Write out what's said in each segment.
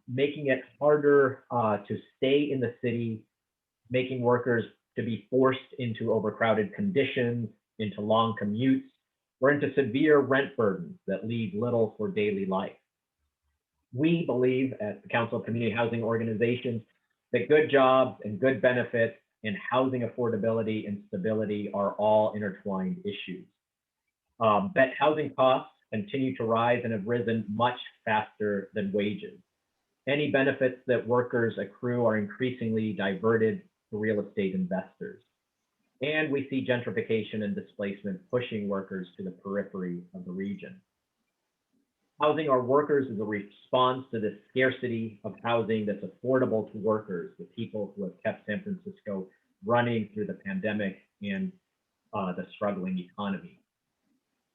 making it harder to stay in the city, making workers to be forced into overcrowded conditions, into long commutes, or into severe rent burdens that leave little for daily life. We believe at the Council of Community Housing Organizations that good jobs and good benefits and housing affordability and stability are all intertwined issues. That housing costs continue to rise and have risen much faster than wages. Any benefits that workers accrue are increasingly diverted to real estate investors. And we see gentrification and displacement pushing workers to the periphery of the region. Housing our workers is a response to the scarcity of housing that's affordable to workers, the people who have kept San Francisco running through the pandemic and the struggling economy.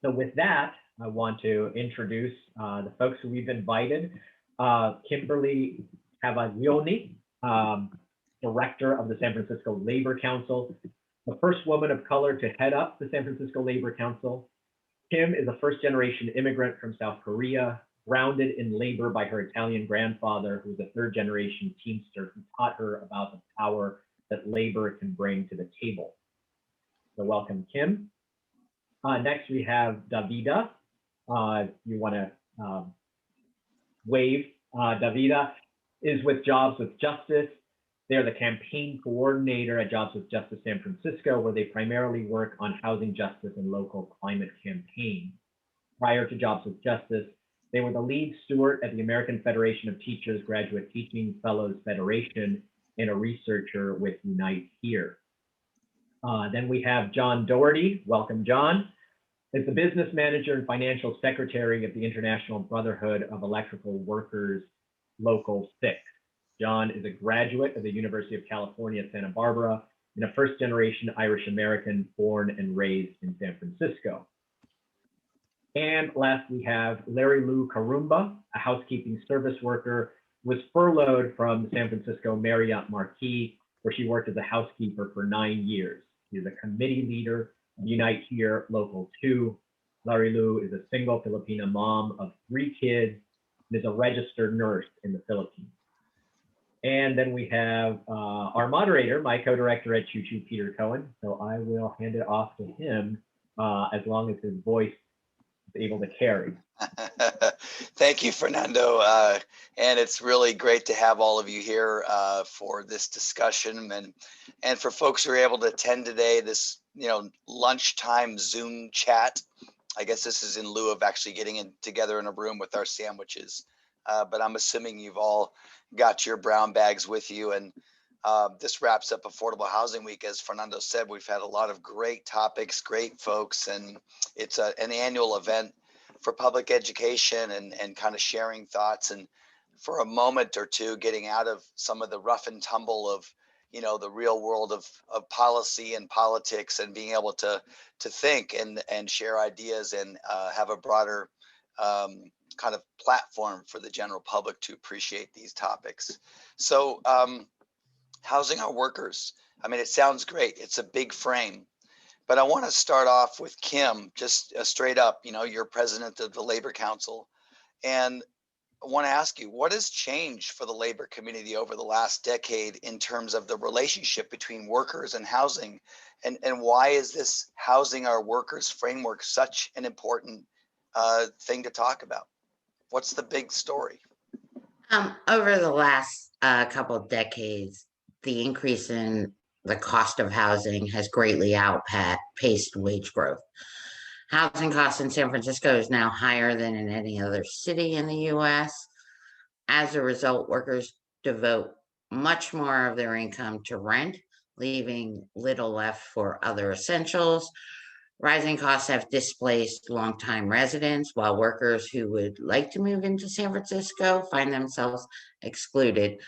So with that, I want to introduce the folks who we've invited. Kimberly Tavaglione, Director of the San Francisco Labor Council, the first woman of color to head up the San Francisco Labor Council. Kim is a first-generation immigrant from South Korea, grounded in labor by her Italian grandfather, who was a third-generation Teamster who taught her about the power that labor can bring to the table. So welcome, Kim. Next, we have Davida. You want to wave. Davida is with Jobs with Justice. They're the campaign coordinator at Jobs with Justice San Francisco, where they primarily work on housing justice and local climate campaigns. Prior to Jobs with Justice, they were the lead steward at the American Federation of Teachers Graduate Teaching Fellows Federation and a researcher with Unite Here. Then we have John Doherty. Welcome, John. Is the business manager and financial secretary of the International Brotherhood of Electrical Workers, Local 6. John is a graduate of the University of California, Santa Barbara, and a first-generation Irish American born and raised in San Francisco. And last, we have Larry Lou Karumba, a housekeeping service worker who was furloughed from the San Francisco Marriott Marquis, where she worked as a housekeeper for 9 years. He is a committee leader of Unite Here Local 2. Larry Lou is a single Filipina mom of 3 kids and is a registered nurse in the Philippines. And then we have our moderator, my co-director at Choo Choo, Peter Cohen. So I will hand it off to him as long as his voice is able to carry. Thank you, Fernando. And it's really great to have all of you here for this discussion, and for folks who are able to attend today, this lunchtime Zoom chat. I guess this is in lieu of actually getting together in a room with our sandwiches. But I'm assuming you've all got your brown bags with you. And this wraps up Affordable Housing Week. As Fernando said, we've had a lot of great topics, great folks, and it's an annual event for public education and kind of sharing thoughts, and for a moment or two getting out of some of the rough and tumble of the real world of policy and politics, and being able to think and share ideas and have a broader kind of platform for the general public to appreciate these topics. So housing our workers, I mean, it sounds great. It's a big frame. But I want to start off with Kim, just straight up, you're president of the Labor Council. And I want to ask you, what has changed for the labor community over the last decade in terms of the relationship between workers and housing? And why is this housing our workers framework such an important thing to talk about? What's the big story? Over the last couple of decades, the increase in the cost of housing has greatly outpaced wage growth. Housing costs in San Francisco is now higher than in any other city in the U.S. As a result, workers devote much more of their income to rent, leaving little left for other essentials. Rising costs have displaced longtime residents, while workers who would like to move into San Francisco find themselves excluded.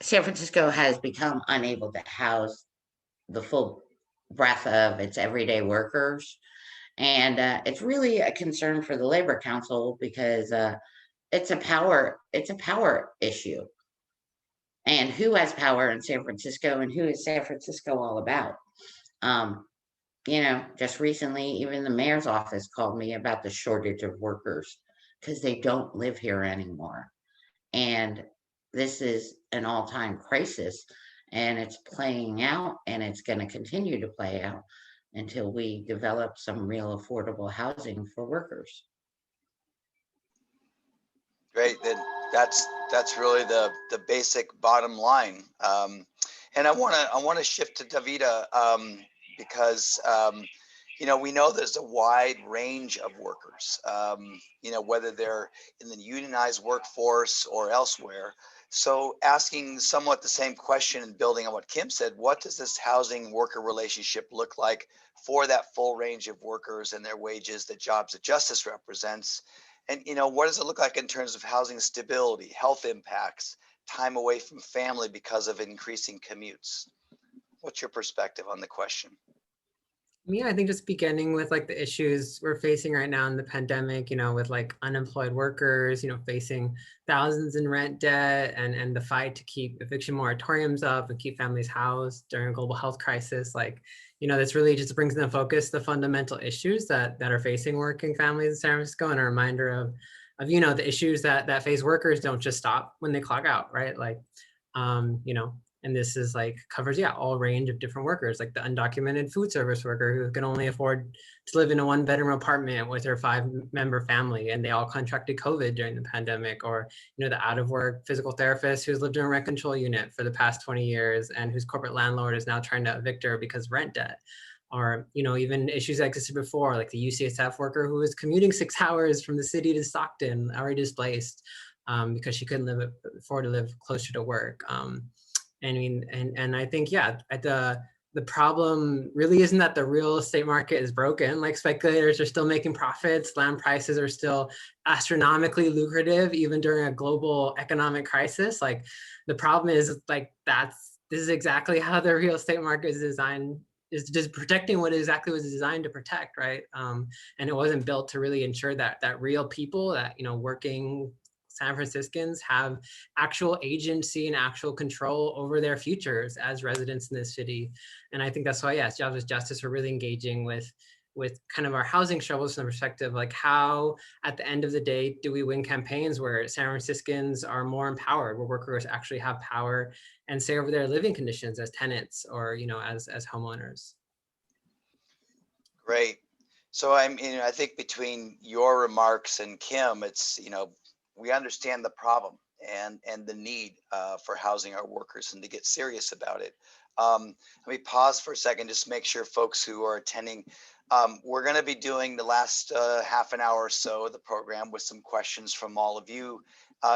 San Francisco has become unable to house the full breadth of its everyday workers. And it's really a concern for the Labor Council because it's a power issue. And who has power in San Francisco, and who is San Francisco all about? Just recently, even the mayor's office called me about the shortage of workers because they don't live here anymore. And this is an all-time crisis, and it's playing out, and it's going to continue to play out until we develop some real affordable housing for workers. Great. Then that's really the basic bottom line. And I want to shift to Davida because we know there's a wide range of workers. Whether they're in the unionized workforce or elsewhere. So asking somewhat the same question and building on what Kim said, what does this housing worker relationship look like for that full range of workers and their wages that Jobs at Justice represents? And, what does it look like in terms of housing stability, health impacts, time away from family because of increasing commutes? What's your perspective on the question? I think just beginning with like the issues we're facing right now in the pandemic, with like unemployed workers, facing thousands in rent debt and the fight to keep eviction moratoriums up and keep families housed during a global health crisis. Like, this really just brings into focus the fundamental issues that are facing working families in San Francisco, and a reminder of the issues that face workers don't just stop when they clock out, right? Like, and this is like covers, all range of different workers, like the undocumented food service worker who can only afford to live in a 1-bedroom apartment with their 5-member family, and they all contracted COVID during the pandemic, or, the out of work physical therapist who's lived in a rent control unit for the past 20 years and whose corporate landlord is now trying to evict her because of rent debt. Or, even issues that existed before, like the UCSF worker who was commuting 6 hours from the city to Stockton, already displaced because she couldn't afford to live closer to work. And I think, the problem really isn't that the real estate market is broken. Like, speculators are still making profits. Land prices are still astronomically lucrative, even during a global economic crisis. Like, the problem is like, this is exactly how the real estate market is designed, is just protecting what exactly was designed to protect, right? And it wasn't built to really ensure that real people, that, working San Franciscans have actual agency and actual control over their futures as residents in this city. And I think that's why, yes, Jobs with Justice are really engaging with kind of our housing struggles from the perspective, like, how at the end of the day do we win campaigns where San Franciscans are more empowered, where workers actually have power and say over their living conditions as tenants or, as homeowners. Great. So I think between your remarks and Kim, it's, we understand the problem and the need for housing our workers and to get serious about it. Let me pause for a second, just make sure folks who are attending, we're going to be doing the last half an hour or so of the program with some questions from all of you.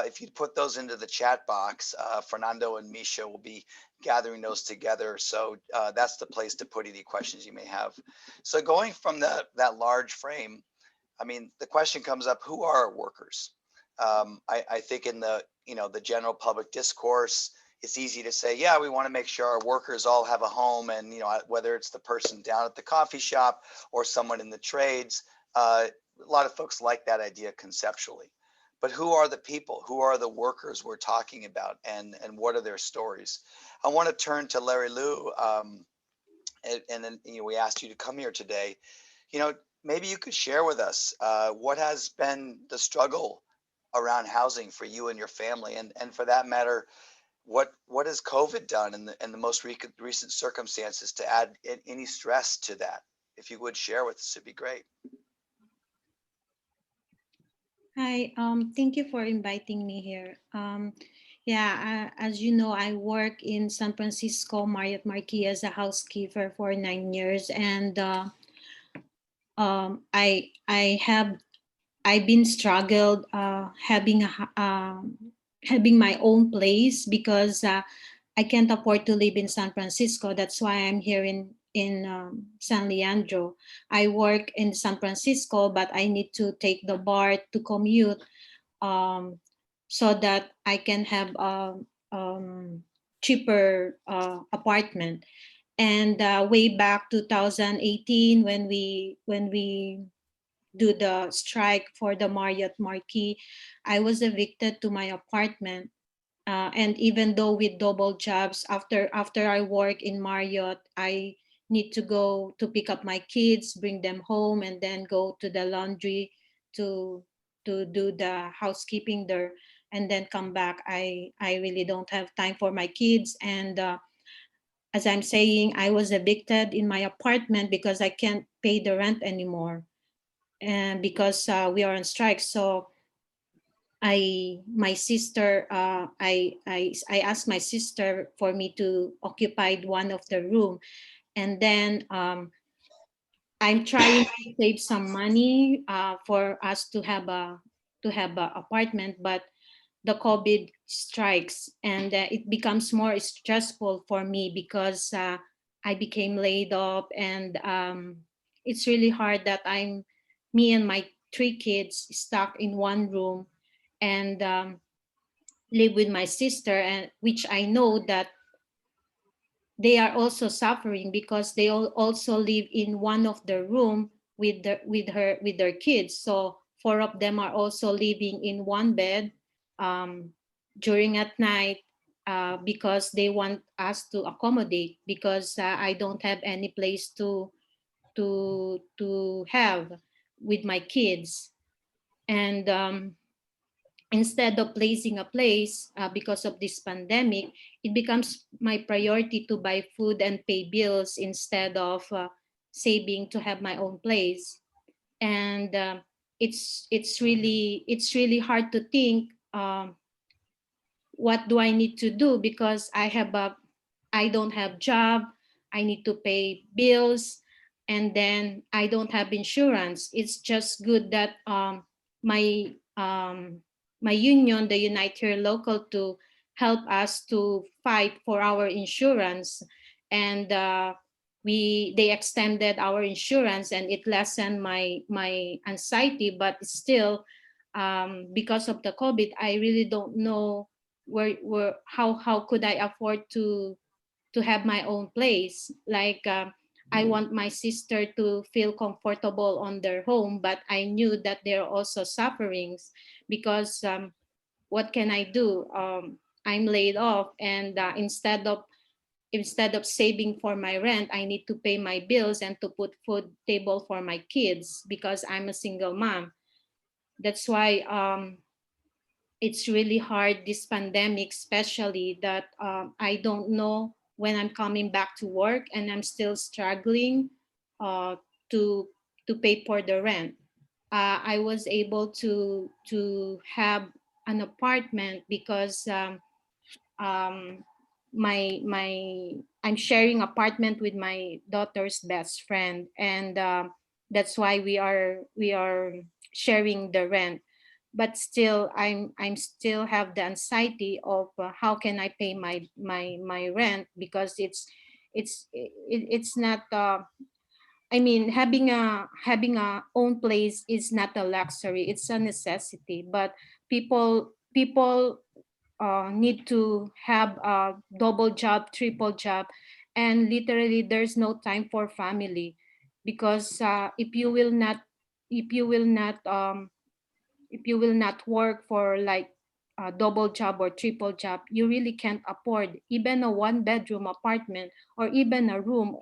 If you put those into the chat box, Fernando and Misha will be gathering those together. So that's the place to put any questions you may have. So going from that large frame, the question comes up, who are our workers? I think in the general public discourse, it's easy to say, yeah, we want to make sure our workers all have a home, and whether it's the person down at the coffee shop or someone in the trades, a lot of folks like that idea conceptually. But who are the people? Who are the workers we're talking about, and what are their stories? I want to turn to Larry Liu, and then we asked you to come here today. Maybe you could share with us what has been the struggle around housing for you and your family, and for that matter, what has COVID done in the most recent circumstances to add any stress to that? If you would share with us, it'd be great. Hi, thank you for inviting me here. As you know, I work in San Francisco Marriott Marquis as a housekeeper for 9 years, and I've been struggled having my own place because I can't afford to live in San Francisco. That's why I'm here in San Leandro. I work in San Francisco, but I need to take the BART to commute so that I can have a cheaper apartment. And way back 2018, when we do the strike for the Marriott Marquis, I was evicted to my apartment. And even though with double jobs, after I work in Marriott, I need to go to pick up my kids, bring them home, and then go to the laundry to to do the housekeeping there and then come back. I really don't have time for my kids. And as I'm saying, I was evicted in my apartment because I can't pay the rent anymore, and because we are on strike. So my sister, I asked my sister for me to occupy one of the room, and then I'm trying to save some money for us to have a apartment, but the COVID strikes, and it becomes more stressful for me because I became laid off, and it's really hard that me and my 3 kids stuck in one room, and live with my sister, and which I know that they are also suffering because they all also live in one of the room with their kids. So 4 of them are also living in one bed um, during at night because they want us to accommodate, because I don't have any place to have with my kids. And instead of placing a place because of this pandemic, it becomes my priority to buy food and pay bills instead of saving to have my own place. And it's really hard to think, what do I need to do, because I don't have job, I need to pay bills, and then I don't have insurance. It's just good that my my union, the Unite Here Local, to help us to fight for our insurance, and they extended our insurance, and it lessened my anxiety. But still, because of the COVID, I really don't know how could I afford to have my own place. Like I want my sister to feel comfortable on their home, but I knew that there are also sufferings because what can I do? I'm laid off, and instead of saving for my rent, I need to pay my bills and to put food table for my kids because I'm a single mom. That's why it's really hard this pandemic, especially that I don't know when I'm coming back to work, and I'm still struggling uh, to to pay for the rent. I was able to have an apartment because my I'm sharing apartment with my daughter's best friend, and that's why we are sharing the rent. But still, I'm still have the anxiety of how can I pay my rent, because it's not I mean, having a own place is not a luxury, it's a necessity. But people need to have a double job, triple job, and literally there's no time for family, because if you will not if you will not work for like a double job or triple job, you really can't afford even a 1 bedroom apartment, or even a room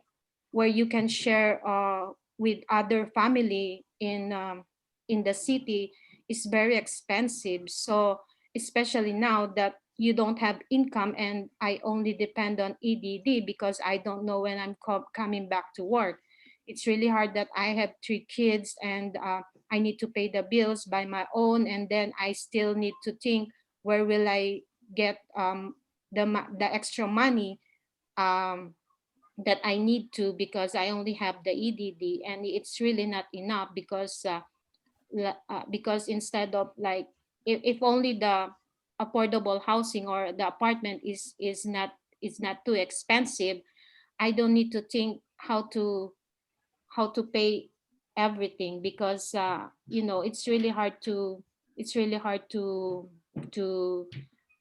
where you can share with other family in the city is very expensive. So especially now that you don't have income, and I only depend on EDD because I don't know when I'm coming back to work. It's really hard that I have 3 kids, and I need to pay the bills by my own, and then I still need to think where will I get the extra money um, that I need to, because I only have the EDD, and it's really not enough because instead of like if only the affordable housing or the apartment is not too expensive, I don't need to think how to pay everything, because it's really hard to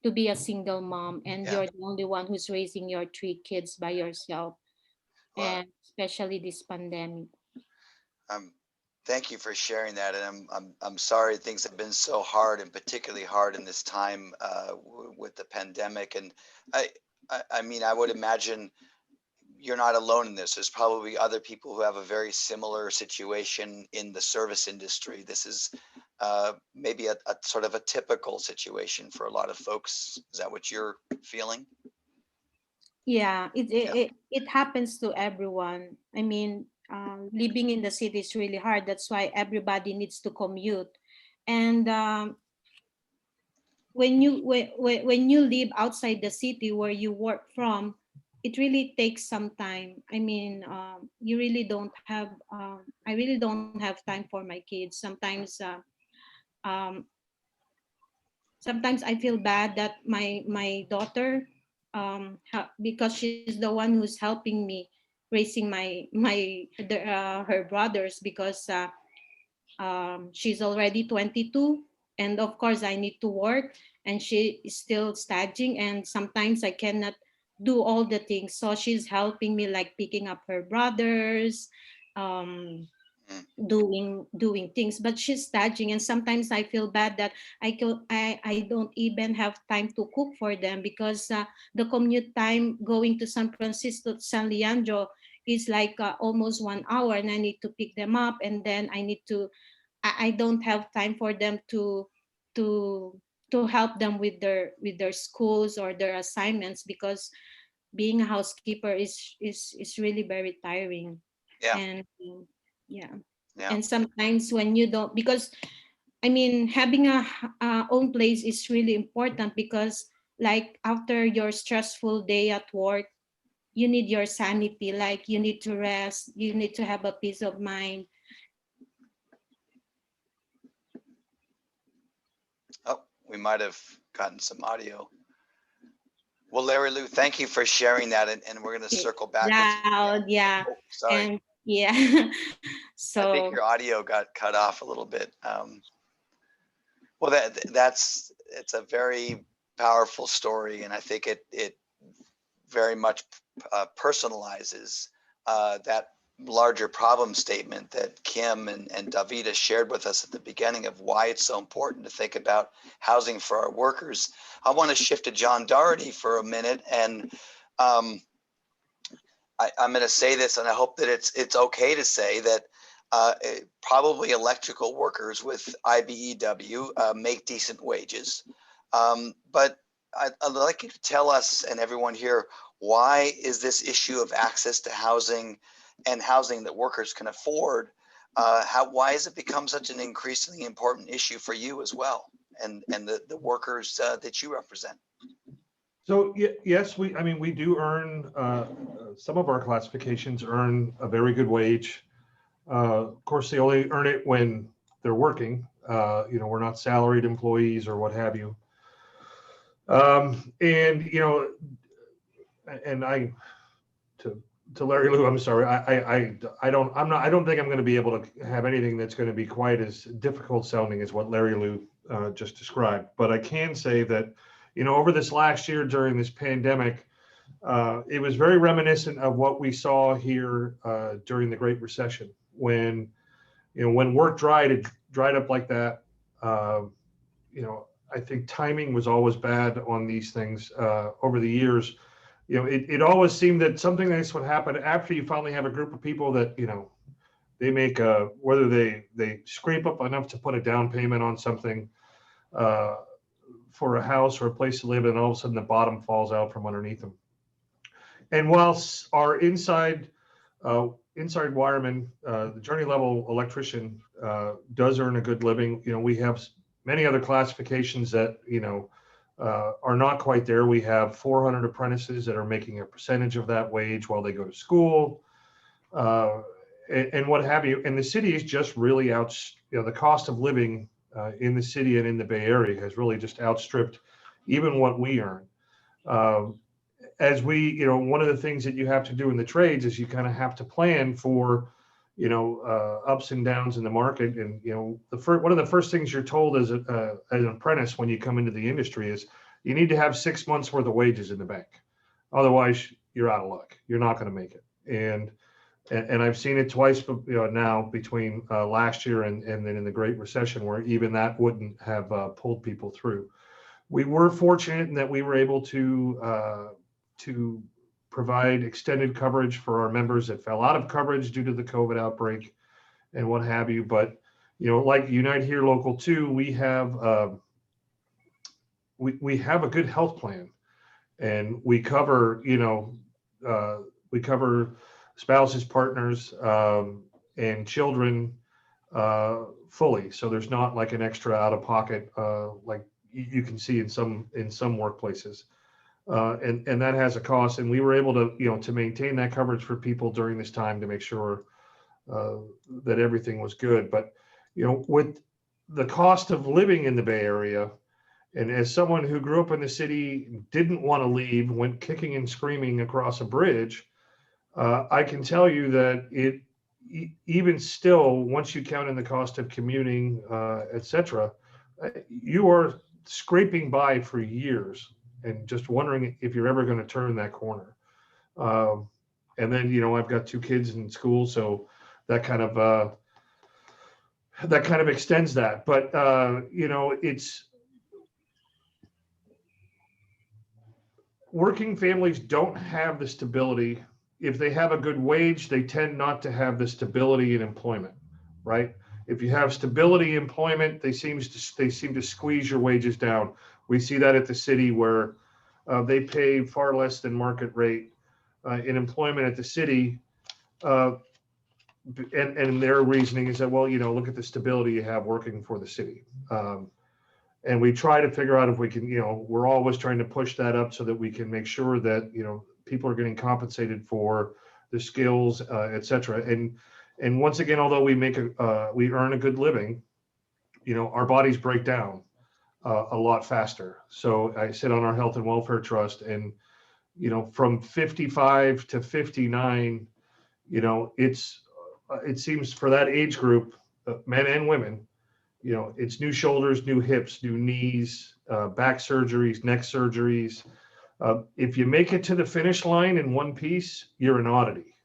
to be a single mom, and Yeah. you're the only one who's raising your 3 kids by yourself, Well, and especially this pandemic. um, thank you for sharing that. And I'm sorry things have been so hard, and particularly hard in this time with the pandemic. And I, I mean, I would imagine you're not alone in this. There's probably other people who have a very similar situation in the service industry. This is maybe a sort of a typical situation for a lot of folks. Is that what you're feeling? Yeah, it happens to everyone. I mean, living in the city is really hard. That's why everybody needs to commute. And when you live outside the city where you work from, it really takes some time. I mean, you really don't have. I really don't have time for my kids. Um, sometimes I feel bad that my daughter, because she's the one who's helping me raising her brothers, because she's already 22, and of course I need to work, and she is still studying, and sometimes I cannot do all the things, so she's helping me, like picking up her brothers, um, Mm. doing things, but she's studying, and sometimes I feel bad that I don't even have time to cook for them, because the commute time going to San Francisco to San Leandro is like almost 1 hour, and I need to pick them up, and then I don't have time for them to to help them with their schools or their assignments, because being a housekeeper is really very tiring. Yeah, And yeah, yeah, and sometimes when you don't, because I mean, having a own place is really important, because like after your stressful day at work, you need your sanity, like you need to rest, you need to have a peace of mind. oh, we might have gotten some audio. Well, Larry Lou, thank you for sharing that, and we're going to circle back with you. Loud, yeah. Oh, sorry. And yeah. I think So your audio got cut off a little bit. Well, it's a very powerful story, and I think it very much personalizes that larger problem statement that Kim and Davida shared with us at the beginning of why it's so important to think about housing for our workers. I want to shift to John Doherty for a minute, and I'm going to say this, and I hope that it's okay to say that probably electrical workers with IBEW make decent wages. But I'd like you to tell us and everyone here, why is this issue of access to housing and housing that workers can afford, why has it become such an increasingly important issue for you as well, and the workers that you represent? So yes, I mean, we do earn, some of our classifications earn a very good wage. Of course, they only earn it when they're working. We're not salaried employees or what have you. And to Larry Lou, I'm sorry, I don't think I'm going to be able to have anything that's going to be quite as difficult sounding as what Larry Lou just described. But I can say that, over this last year during this pandemic, it was very reminiscent of what we saw here during the Great Recession, when work dried up like that. I think timing was always bad on these things over the years. It always seemed that something like this would happen after you finally have a group of people that, they make whether they scrape up enough to put a down payment on something for a house or a place to live, and all of a sudden the bottom falls out from underneath them. And whilst our inside wireman, the journey level electrician, does earn a good living, we have many other classifications that, are not quite there. We have 400 apprentices that are making a percentage of that wage while they go to school, and what have you. And the city is just really the cost of living in the city and in the Bay Area has really just outstripped even what we earn. As one of the things that you have to do in the trades is you kind of have to plan for, ups and downs in the market. And, one of the first things you're told as an apprentice when you come into the industry is you need to have 6 months worth of wages in the bank. Otherwise, you're out of luck. You're not going to make it. And I've seen it twice, now between last year and then in the Great Recession, where even that wouldn't have pulled people through. We were fortunate in that we were able to provide extended coverage for our members that fell out of coverage due to the COVID outbreak and what have you. But, Like Unite Here Local 2, we have we have a good health plan, and we cover we cover spouses, partners, and children fully. So there's not like an extra out of pocket like you can see in some workplaces, and that has a cost. And we were able to to maintain that coverage for people during this time to make sure that everything was good. But with the cost of living in the Bay Area, and as someone who grew up in the city, didn't want to leave, went kicking and screaming across a bridge, I can tell you that even still, once you count in the cost of commuting, etc., you are scraping by for years and just wondering if you're ever going to turn that corner. And then, I've got 2 kids in school, so that kind of extends that. But it's working families don't have the stability. If they have a good wage, they tend not to have the stability in employment, right? If you have stability in employment, they seem to squeeze your wages down. We see that at the city where they pay far less than market rate in employment at the city. And their reasoning is that, well, look at the stability you have working for the city. And we try to figure out if we can, we're always trying to push that up so that we can make sure that, people are getting compensated for the skills, et cetera. And once again, although we we earn a good living, our bodies break down a lot faster. So I sit on our health and welfare trust, and, from 55 to 59, it seems for that age group, men and women, it's new shoulders, new hips, new knees, back surgeries, neck surgeries. If you make it to the finish line in one piece, you're an oddity,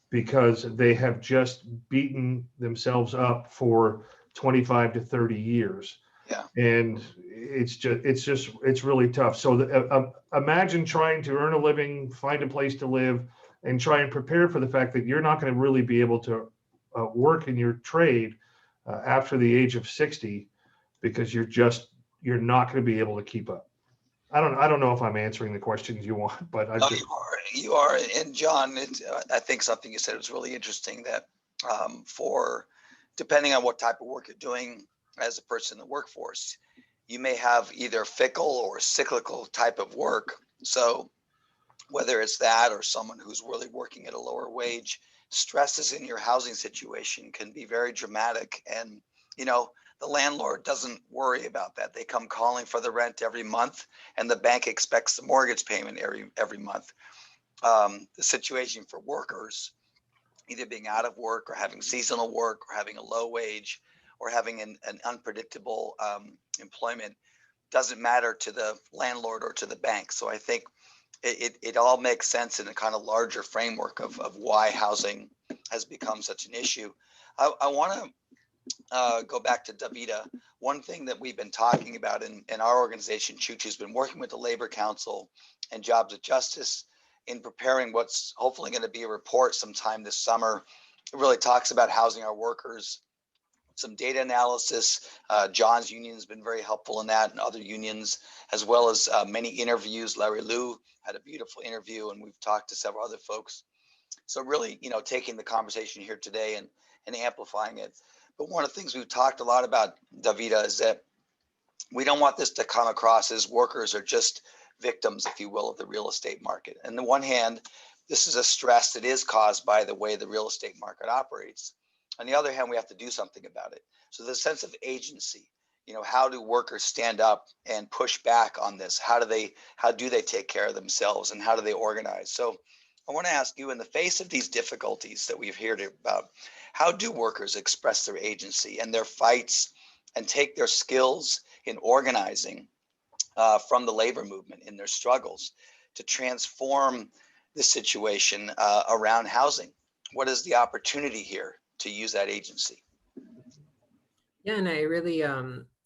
because they have just beaten themselves up for 25 to 30 years. Yeah. And it's really tough. So imagine trying to earn a living, find a place to live, and try and prepare for the fact that you're not going to really be able to work in your trade after the age of 60, because you're not going to be able to keep up. I don't know if I'm answering the questions you want, but you are. And John, I think something you said was really interesting, that for depending on what type of work you're doing as a person in the workforce, you may have either fickle or cyclical type of work. So whether it's that or someone who's really working at a lower wage, stresses in your housing situation can be very dramatic. And, the landlord doesn't worry about that. They come calling for the rent every month, and the bank expects the mortgage payment every month. The situation for workers, either being out of work or having seasonal work or having a low wage or having an unpredictable employment, doesn't matter to the landlord or to the bank. So I think it all makes sense in a kind of larger framework of why housing has become such an issue. I want to go back to Davida. One thing that we've been talking about in our organization, Chuchu's been working with the Labor Council and Jobs of Justice in preparing what's hopefully going to be a report sometime this summer. It really talks about housing our workers, some data analysis. John's union has been very helpful in that, and other unions, as well as many interviews. Larry Liu had a beautiful interview, and we've talked to several other folks. So really, taking the conversation here today and amplifying it. But one of the things we've talked a lot about, Davida, is that we don't want this to come across as workers are just victims, if you will, of the real estate market. On the one hand, this is a stress that is caused by the way the real estate market operates. On the other hand, we have to do something about it. So the sense of agency, how do workers stand up and push back on this? How do they take care of themselves, and how do they organize? So I want to ask you, in the face of these difficulties that we've heard about, how do workers express their agency and their fights and take their skills in organizing from the labor movement in their struggles to transform the situation around housing? What is the opportunity here to use that agency? Yeah, and I really, I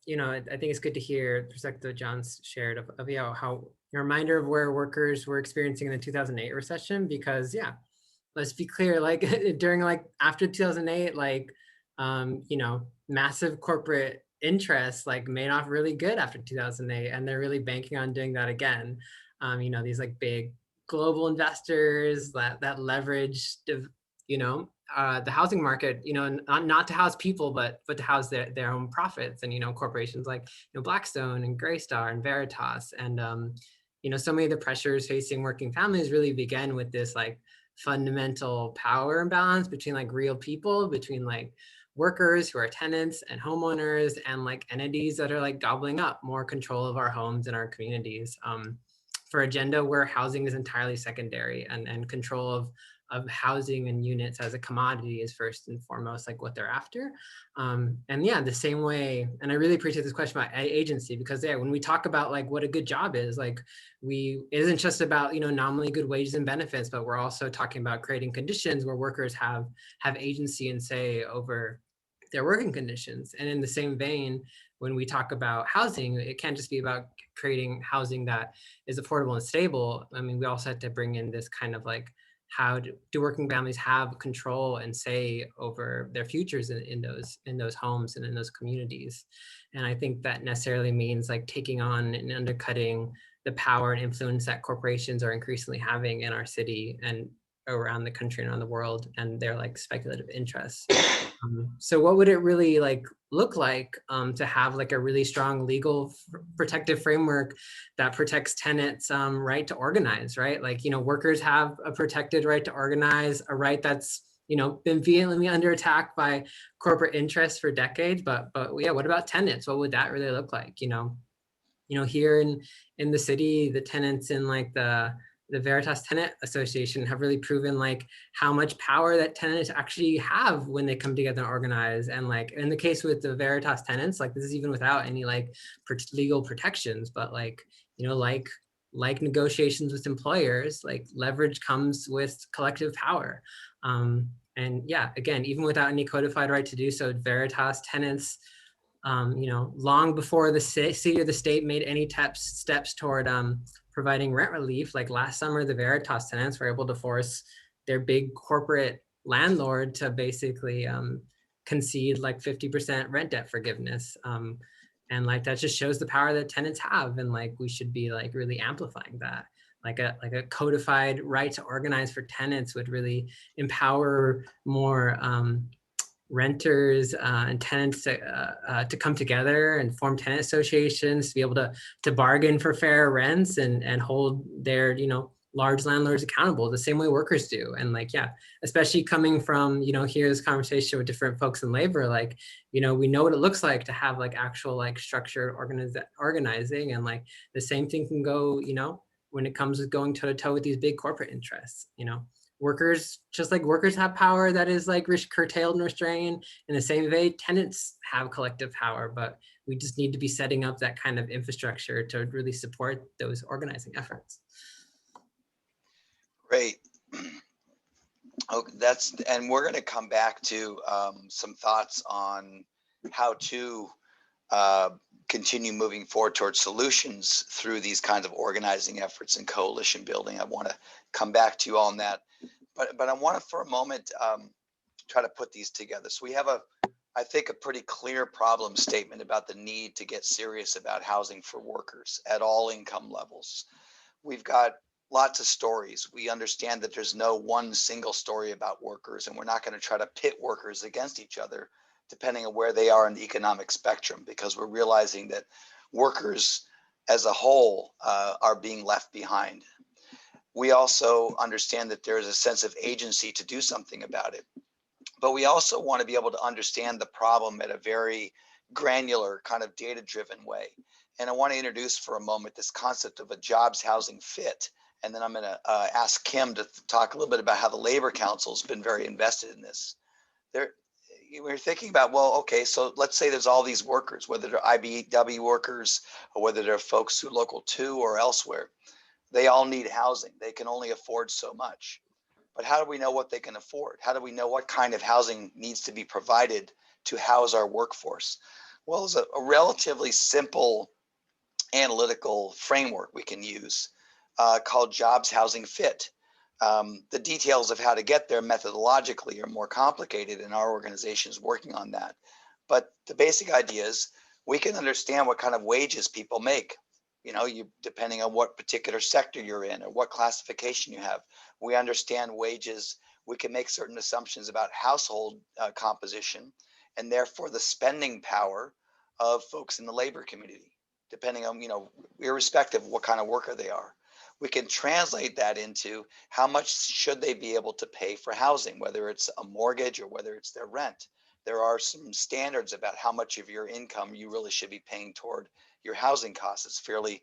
think it's good to hear the perspective John's shared of how a reminder of where workers were experiencing in the 2008 recession, because let's be clear, during after 2008, massive corporate interests like made off really good after 2008, and they're really banking on doing that again. These like big global investors that leverage, the housing market, not to house people, but to house their own profits. And, corporations like, Blackstone and Greystar and Veritas. And, so many of the pressures facing working families really begin with this like fundamental power imbalance between like real people, between like workers who are tenants and homeowners, and like entities that are like gobbling up more control of our homes and our communities, for agenda where housing is entirely secondary, and control of housing and units as a commodity is first and foremost like what they're after. And yeah, the same way, and I really appreciate this question about agency, because yeah, when we talk about like what a good job is, like it isn't just about, nominally good wages and benefits, but we're also talking about creating conditions where workers have agency and say over their working conditions. And in the same vein, when we talk about housing, it can't just be about creating housing that is affordable and stable. I mean, we also have to bring in this kind of like, how do working families have control and say over their futures in those homes and in those communities? And I think that necessarily means like taking on and undercutting the power and influence that corporations are increasingly having in our city and around the country and around the world, and their like speculative interests. So what would it really like look like to have like a really strong legal protective framework that protects tenants' right to organize, right? Like, workers have a protected right to organize, a right that's, been vehemently under attack by corporate interests for decades. But yeah, what about tenants? What would that really look like? Here in the city, the tenants in like the Veritas Tenant Association have really proven like how much power that tenants actually have when they come together and organize. And like in the case with the Veritas tenants, like this is even without any like legal protections, but like, like negotiations with employers, like leverage comes with collective power. And yeah, again, even without any codified right to do so, Veritas tenants, long before the city or the state made any steps toward providing rent relief, like last summer, the Veritas tenants were able to force their big corporate landlord to basically concede like 50% rent debt forgiveness. And like that just shows the power that tenants have, and like we should be like really amplifying that. Like a codified right to organize for tenants would really empower more renters and tenants to come together and form tenant associations, to be able to bargain for fair rents and hold their large landlords accountable the same way workers do. And like, yeah, especially coming from here's conversation with different folks in labor, like we know what it looks like to have like actual like structured organizing, and like the same thing can go when it comes to going toe to toe with these big corporate interests. Workers, just like workers have power that is like curtailed and restrained, in the same way tenants have collective power, but we just need to be setting up that kind of infrastructure to really support those organizing efforts. Great. Okay, and we're going to come back to some thoughts on how to continue moving forward towards solutions through these kinds of organizing efforts and coalition building. I want to come back to you on that, but I want to for a moment try to put these together. So we have I think a pretty clear problem statement about the need to get serious about housing for workers at all income levels. We've got lots of stories. We understand that there's no one single story about workers, and we're not going to try to pit workers against each other depending on where they are in the economic spectrum, because we're realizing that workers as a whole are being left behind. We also understand that there is a sense of agency to do something about it, but we also want to be able to understand the problem at a very granular kind of data-driven way. And I want to introduce for a moment this concept of a jobs housing fit. And then I'm going to ask Kim to talk a little bit about how the Labor Council has been very invested in this. We're thinking about, well, okay, so let's say there's all these workers, whether they're IBEW workers or whether they're folks who local 2 or elsewhere. They all need housing. They can only afford so much. But how do we know what they can afford? How do we know what kind of housing needs to be provided to house our workforce? Well, there's a relatively simple analytical framework we can use called jobs housing fit. The details of how to get there methodologically are more complicated, and our organization is working on that. But the basic idea is we can understand what kind of wages people make. You know, depending on what particular sector you're in or what classification you have, we understand wages. We can make certain assumptions about household composition and therefore the spending power of folks in the labor community, depending on, you know, irrespective of what kind of worker they are. We can translate that into how much should they be able to pay for housing, whether it's a mortgage or whether it's their rent. There are some standards about how much of your income you really should be paying toward your housing costs. It's fairly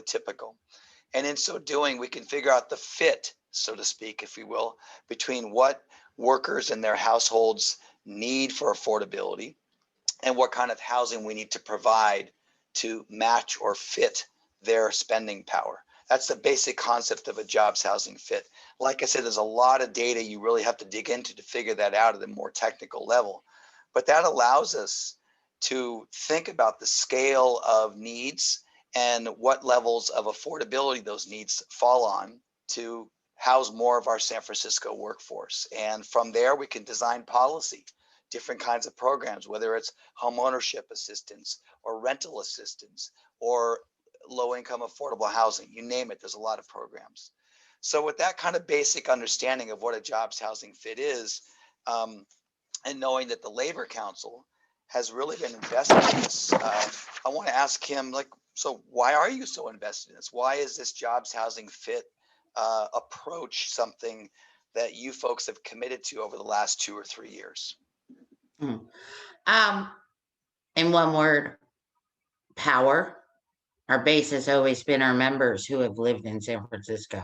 typical. And in so doing, we can figure out the fit, so to speak, if you will, between what workers and their households need for affordability and what kind of housing we need to provide to match or fit their spending power. That's the basic concept of a jobs housing fit. Like I said, there's a lot of data you really have to dig into to figure that out at a more technical level. But that allows us to think about the scale of needs and what levels of affordability those needs fall on to house more of our San Francisco workforce. And from there, we can design policy, different kinds of programs, whether it's home ownership assistance or rental assistance or low-income affordable housing, you name it, there's a lot of programs. So with that kind of basic understanding of what a jobs housing fit is, and knowing that the Labor Council has really been invested in this, I want to ask him, like, so why are you so invested in this? Why is this jobs housing fit approach something that you folks have committed to over the last 2 or 3 years? In one word, power. Our base has always been our members who have lived in San Francisco.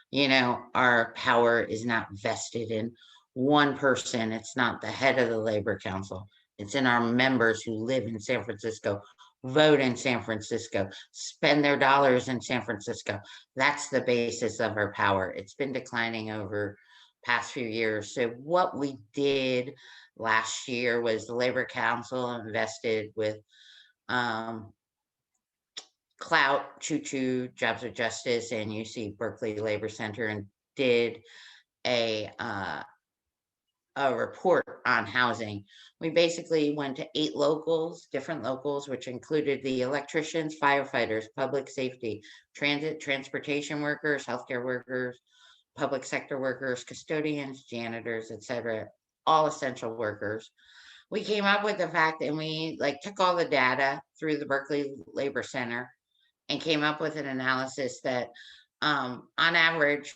You know, our power is not vested in one person. It's not the head of the Labor Council. It's in our members who live in San Francisco, vote in San Francisco, spend their dollars in San Francisco. That's the basis of our power. It's been declining over past few years. So what we did last year was the Labor Council invested with Clout, Choo Choo, Jobs with Justice, and UC Berkeley Labor Center, and did a report on housing. We basically went to 8 different locals, which included the electricians, firefighters, public safety, transportation workers, healthcare workers, public sector workers, custodians, janitors, etc., all essential workers. We came up with the fact, and we took all the data through the Berkeley Labor Center and came up with an analysis that on average,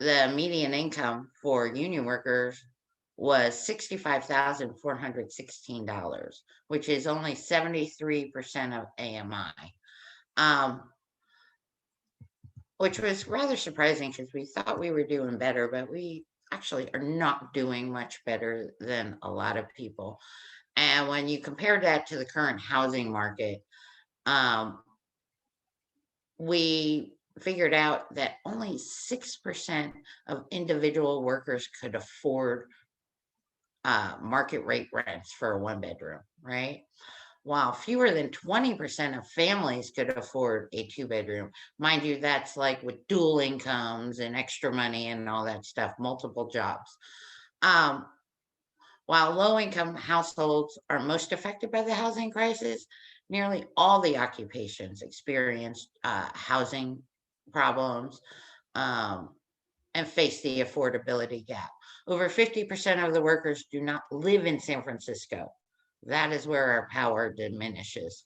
the median income for union workers was $65,416, which is only 73% of AMI, which was rather surprising because we thought we were doing better, but we actually are not doing much better than a lot of people. And when you compare that to the current housing market, we figured out that only 6% of individual workers could afford market rate rents for a 1-bedroom, right? While fewer than 20% of families could afford a 2-bedroom. Mind you, that's like with dual incomes and extra money and all that stuff, multiple jobs. While low-income households are most affected by the housing crisis, nearly all the occupations experienced housing problems and face the affordability gap. Over 50% of the workers do not live in San Francisco. That is where our power diminishes.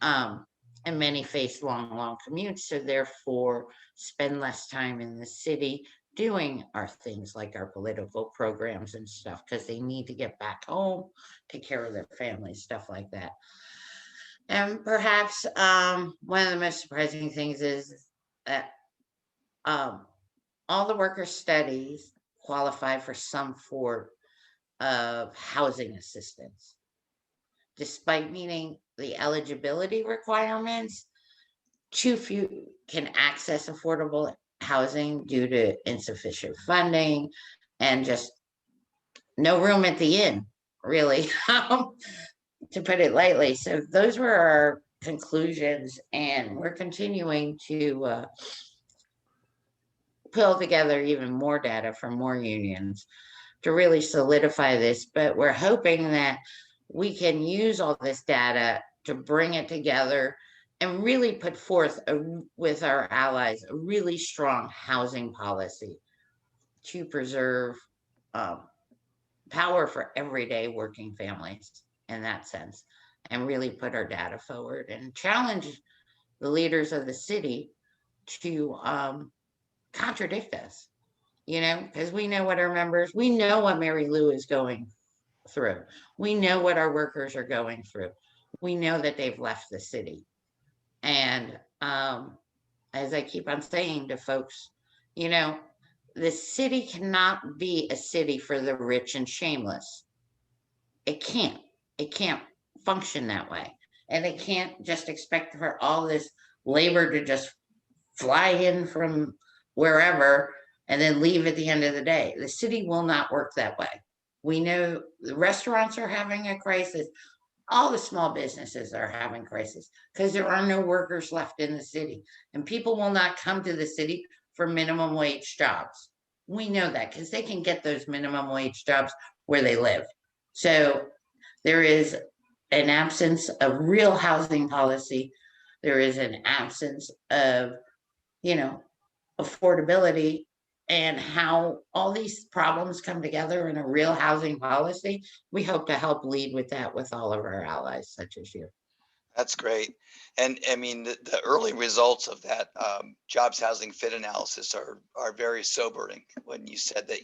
And many face long commutes, so therefore spend less time in the city doing our things like our political programs and stuff, because they need to get back home, take care of their families, stuff like that. And perhaps one of the most surprising things is that all the worker studies qualify for some form of housing assistance. Despite meeting the eligibility requirements, too few can access affordable housing due to insufficient funding and just no room at the inn, really, to put it lightly. So those were our conclusions, and we're continuing to pull together even more data from more unions to really solidify this. But we're hoping that we can use all this data to bring it together and really put forth with our allies a really strong housing policy to preserve power for everyday working families in that sense, and really put our data forward and challenge the leaders of the city to contradict us, because we know what our members, we know what Mary Lou is going through. We know what our workers are going through. We know that they've left the city. And as I keep on saying to folks, the city cannot be a city for the rich and shameless. It can't function that way. And they can't just expect for all this labor to just fly in from wherever and then leave at the end of the day. The city will not work that way. We know the restaurants are having a crisis. All the small businesses are having crisis because there are no workers left in the city, and people will not come to the city for minimum wage jobs. We know that because they can get those minimum wage jobs where they live. So there is an absence of real housing policy. There is an absence of, affordability, and how all these problems come together in a real housing policy. We hope to help lead with that with all of our allies, such as you. That's great. And I mean, the early results of that jobs housing fit analysis are very sobering when you said that,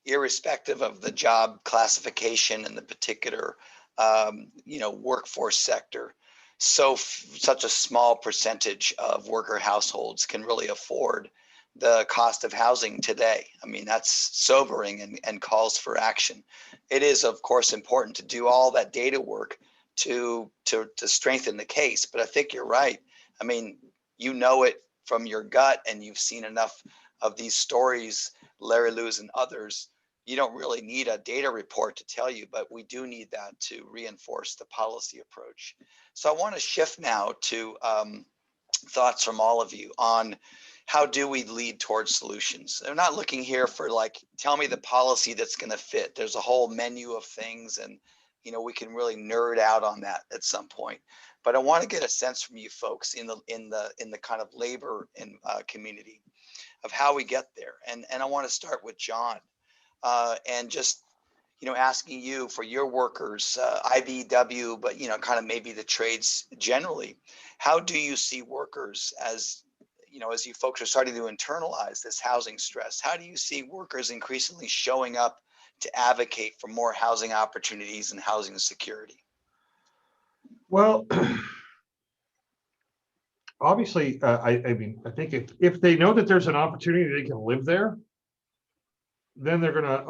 irrespective of the job classification and the particular, workforce sector, such a small percentage of worker households can really afford the cost of housing today. I mean, that's sobering and calls for action. It is, of course, important to do all that data work to strengthen the case. But I think you're right. I mean, it from your gut, and you've seen enough of these stories, Larry Lewis and others. You don't really need a data report to tell you, but we do need that to reinforce the policy approach. So I want to shift now to thoughts from all of you on how do we lead towards solutions. They're not looking here for tell me the policy that's going to fit. There's a whole menu of things, and we can really nerd out on that at some point. But I want to get a sense from you folks in the kind of labor and community of how we get there. And I want to start with John, and just asking you for your workers, IBEW, but kind of maybe the trades generally. How do you see workers as you folks are starting to internalize this housing stress? How do you see workers increasingly showing up to advocate for more housing opportunities and housing security? Well, obviously, I think if they know that there's an opportunity they can live there, then they're gonna,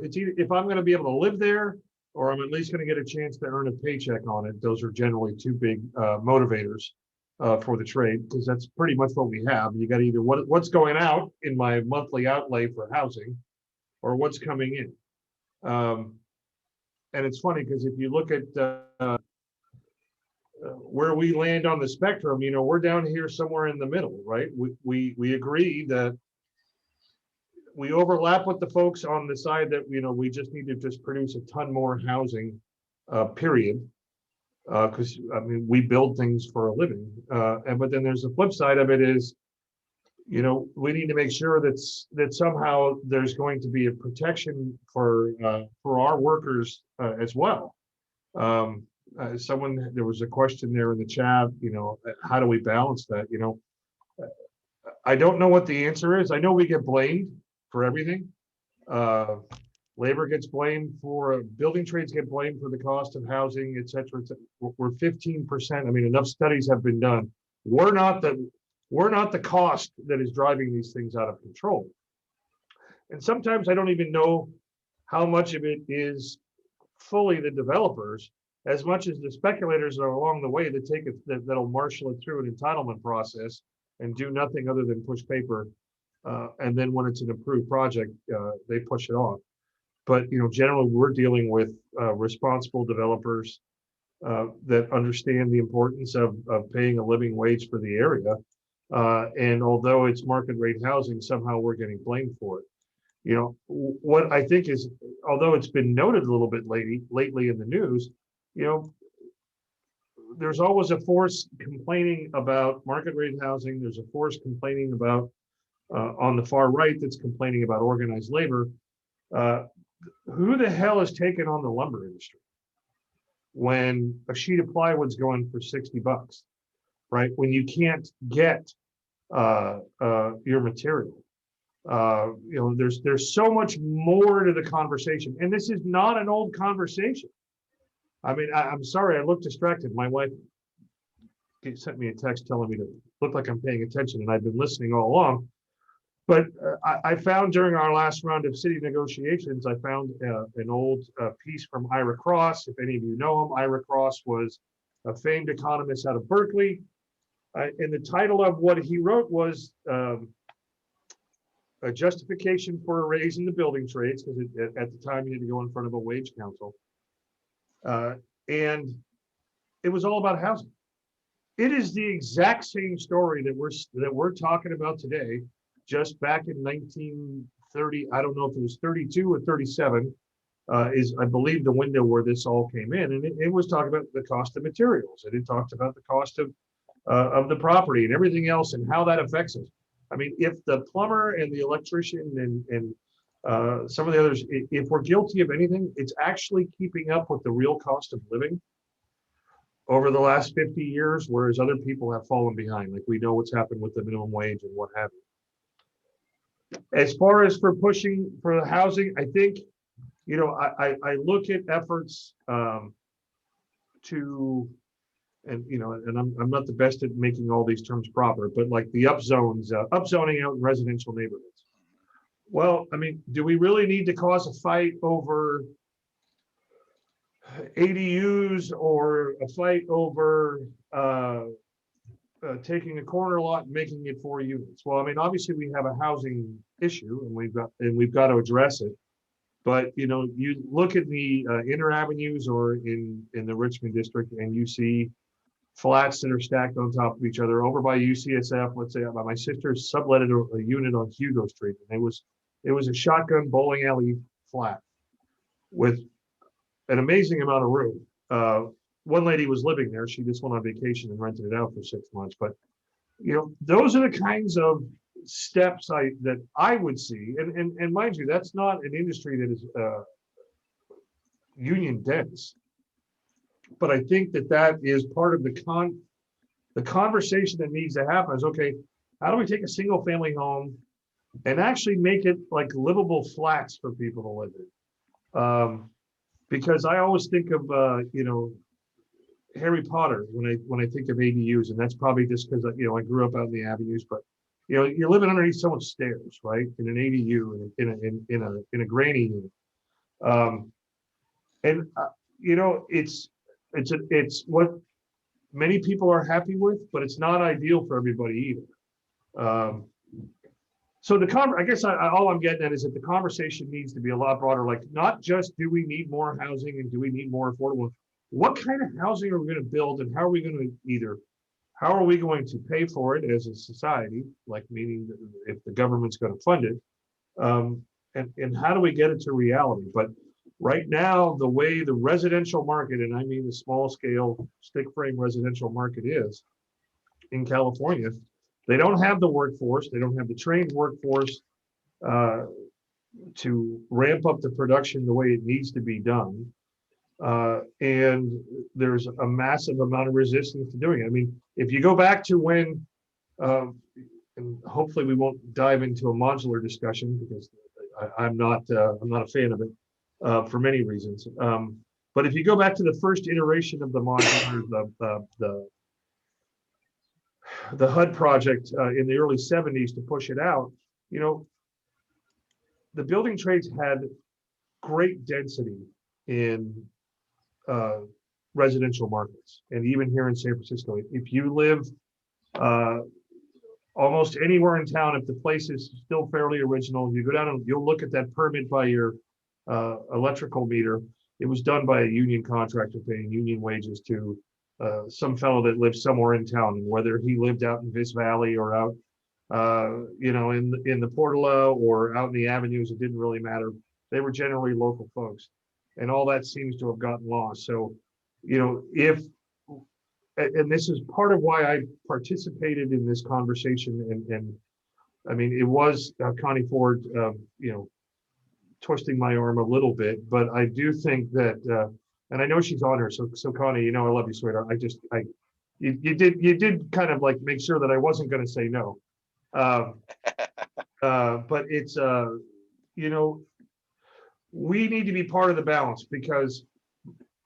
it's either, if I'm gonna be able to live there, or I'm at least gonna get a chance to earn a paycheck on it. Those are generally two big motivators for the trade, because that's pretty much what we have. You got either what's going out in my monthly outlay for housing, or what's coming in. And it's funny because if you look at where we land on the spectrum, we're down here somewhere in the middle, right? We agree that we overlap with the folks on the side that, we just need to just produce a ton more housing, period. Because we build things for a living. But then there's the flip side of it is, we need to make sure that somehow there's going to be a protection for our workers as well. There was a question there in the chat, how do we balance that? I don't know what the answer is. I know we get blamed for everything. Labor gets blamed for, building trades get blamed for the cost of housing, et cetera, et cetera. We're 15%. Enough studies have been done. We're not the cost that is driving these things out of control. And sometimes I don't even know how much of it is fully the developers, as much as the speculators are along the way that'll marshal it through an entitlement process and do nothing other than push paper. And then when it's an approved project, they push it off. But generally, we're dealing with responsible developers that understand the importance of paying a living wage for the area. And although it's market rate housing, somehow we're getting blamed for it. What I think is, although it's been noted a little bit lately in the news, you know, there's always a force complaining about market rate housing. There's a force complaining about on the far right that's complaining about organized labor. Who the hell is taking on the lumber industry when a sheet of plywood's going for $60, right? When you can't get your material. You know, there's so much more to the conversation, and this is not an old conversation. I mean, I'm sorry, I look distracted. My wife sent me a text telling me to look like I'm paying attention, and I've been listening all along. But I found during our last round of city negotiations, I found an old piece from Ira Cross. If any of you know him, Ira Cross was a famed economist out of Berkeley. And the title of what he wrote was a justification for a raise in the building trades, because at the time you had to go in front of a wage council. And it was all about housing. It is the exact same story that we're talking about today. Just back in 1930, I don't know if it was 32 or 37, is I believe the window where this all came in, and it was talking about the cost of materials, and it talked about the cost of the property and everything else, and how that affects us. I mean, if the plumber and the electrician and some of the others, if we're guilty of anything, it's actually keeping up with the real cost of living over the last 50 years, whereas other people have fallen behind. Like, we know what's happened with the minimum wage and what have you. As far as for pushing for the housing, I think, you know, I look at efforts to, and you know, and I'm not the best at making all these terms proper, but like the upzoning out in residential neighborhoods. Well, I mean, do we really need to cause a fight over ADUs or a fight over taking a corner lot and making it 4 units? Well, I mean, obviously we have a housing issue, and we've got to address it. But you know, you look at the inner avenues or in the Richmond district, and you see flats that are stacked on top of each other. Over by UCSF, let's say, my sister subletted a unit on Hugo Street, and it was a shotgun bowling alley flat with an amazing amount of room. One lady was living there. She just went on vacation and rented it out for 6 months. But you know, those are the kinds of steps that I would see. And mind you, that's not an industry that is union dense. But I think that is part of the conversation that needs to happen is, okay, how do we take a single family home and actually make it like livable flats for people to live in? Because I always think of, you know, Harry Potter when I think of ADUs, and that's probably just because, you know, I grew up out in the avenues, but you know, you're living underneath someone's stairs, right? In an ADU, in a granny unit, and you know, it's what many people are happy with, but it's not ideal for everybody either. So I guess all I'm getting at is that the conversation needs to be a lot broader. Like, not just do we need more housing and do we need more affordable? What kind of housing are we going to build, and how are we going to pay for it as a society? Like, meaning if the government's going to fund it, and how do we get it to reality? But right now, the way the residential market, and I mean the small scale stick frame residential market is in California, they don't have the workforce. They don't have the trained workforce to ramp up the production the way it needs to be done. And there's a massive amount of resistance to doing it. I mean, if you go back to when, and hopefully we won't dive into a modular discussion because I'm not a fan of it for many reasons. But if you go back to the first iteration of the modular, the HUD project in the early 70s to push it out, you know, the building trades had great density in residential markets. And even here in San Francisco, if you live almost anywhere in town, if the place is still fairly original, you go down and you'll look at that permit by your electrical meter. It was done by a union contractor paying union wages to some fellow that lived somewhere in town, and whether he lived out in Viz Valley or out, you know, in the Portola or out in the avenues, it didn't really matter. They were generally local folks, and all that seems to have gotten lost. So if, and this is part of why I participated in this conversation, and I mean, it was Connie Ford, twisting my arm a little bit, but I do think that, and I know she's on her, so Connie, I love you, sweetheart. You did kind of like make sure that I wasn't going to say no, but it's we need to be part of the balance, because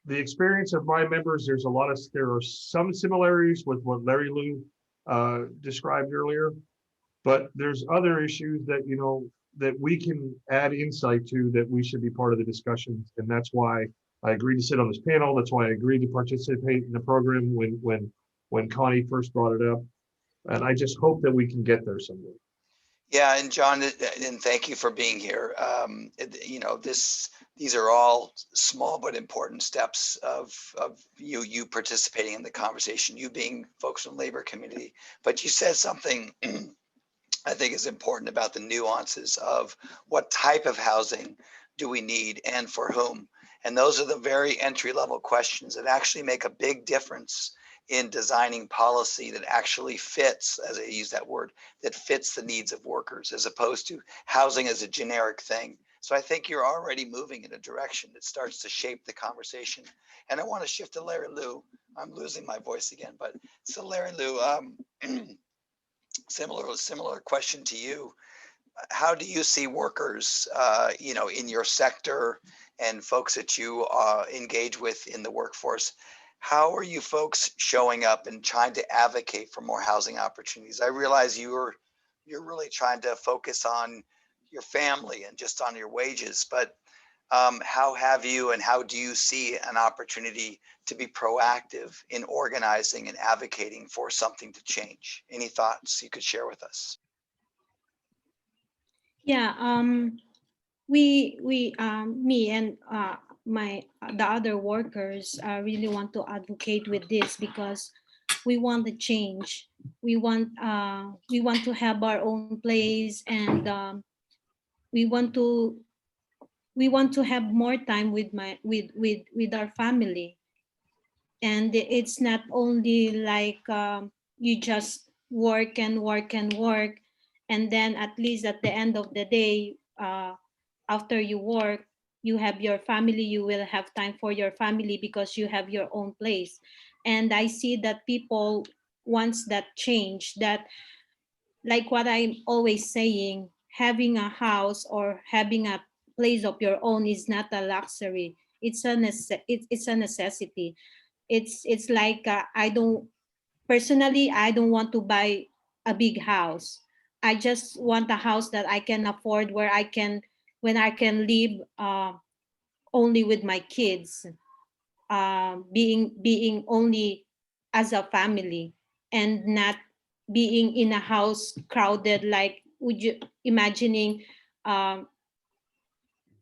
the experience of my members, there are some similarities with what Larry Lou described earlier, but there's other issues that that we can add insight to, that we should be part of the discussions. And that's why I agreed to sit on this panel. That's why I agreed to participate in the program when Connie first brought it up. And I just hope that we can get there someday. Yeah, and John, and thank you for being here. These are all small but important steps of you participating in the conversation, you being folks from labor community. But you said something I think is important about the nuances of what type of housing do we need and for whom. And those are the very entry level questions that actually make a big difference in designing policy that actually fits, as I use that word, that fits the needs of workers, as opposed to housing as a generic thing. So I think you're already moving in a direction that starts to shape the conversation. And I want to shift to Larry Lou. I'm losing my voice again, but so Larry Lou, similar question to you. How do you see workers, in your sector and folks that you engage with in the workforce? How are you folks showing up and trying to advocate for more housing opportunities? I realize you're really trying to focus on your family and just on your wages, but how have you and how do you see an opportunity to be proactive in organizing and advocating for something to change? Any thoughts you could share with us? Yeah, me and the other workers really want to advocate with this, because we want the change. We want to have our own place, and we want to have more time with our family. And it's not only like you just work and work and work, and then at least at the end of the day, after you work, you have your family, you will have time for your family because you have your own place. And I see that people wants that change, that, like what I'm always saying, having a house or having a place of your own is not a luxury. It's a necessity. It's like I don't want to buy a big house. I just want a house that I can afford, where I can live only with my kids, being only as a family, and not being in a house crowded. Like, would you um,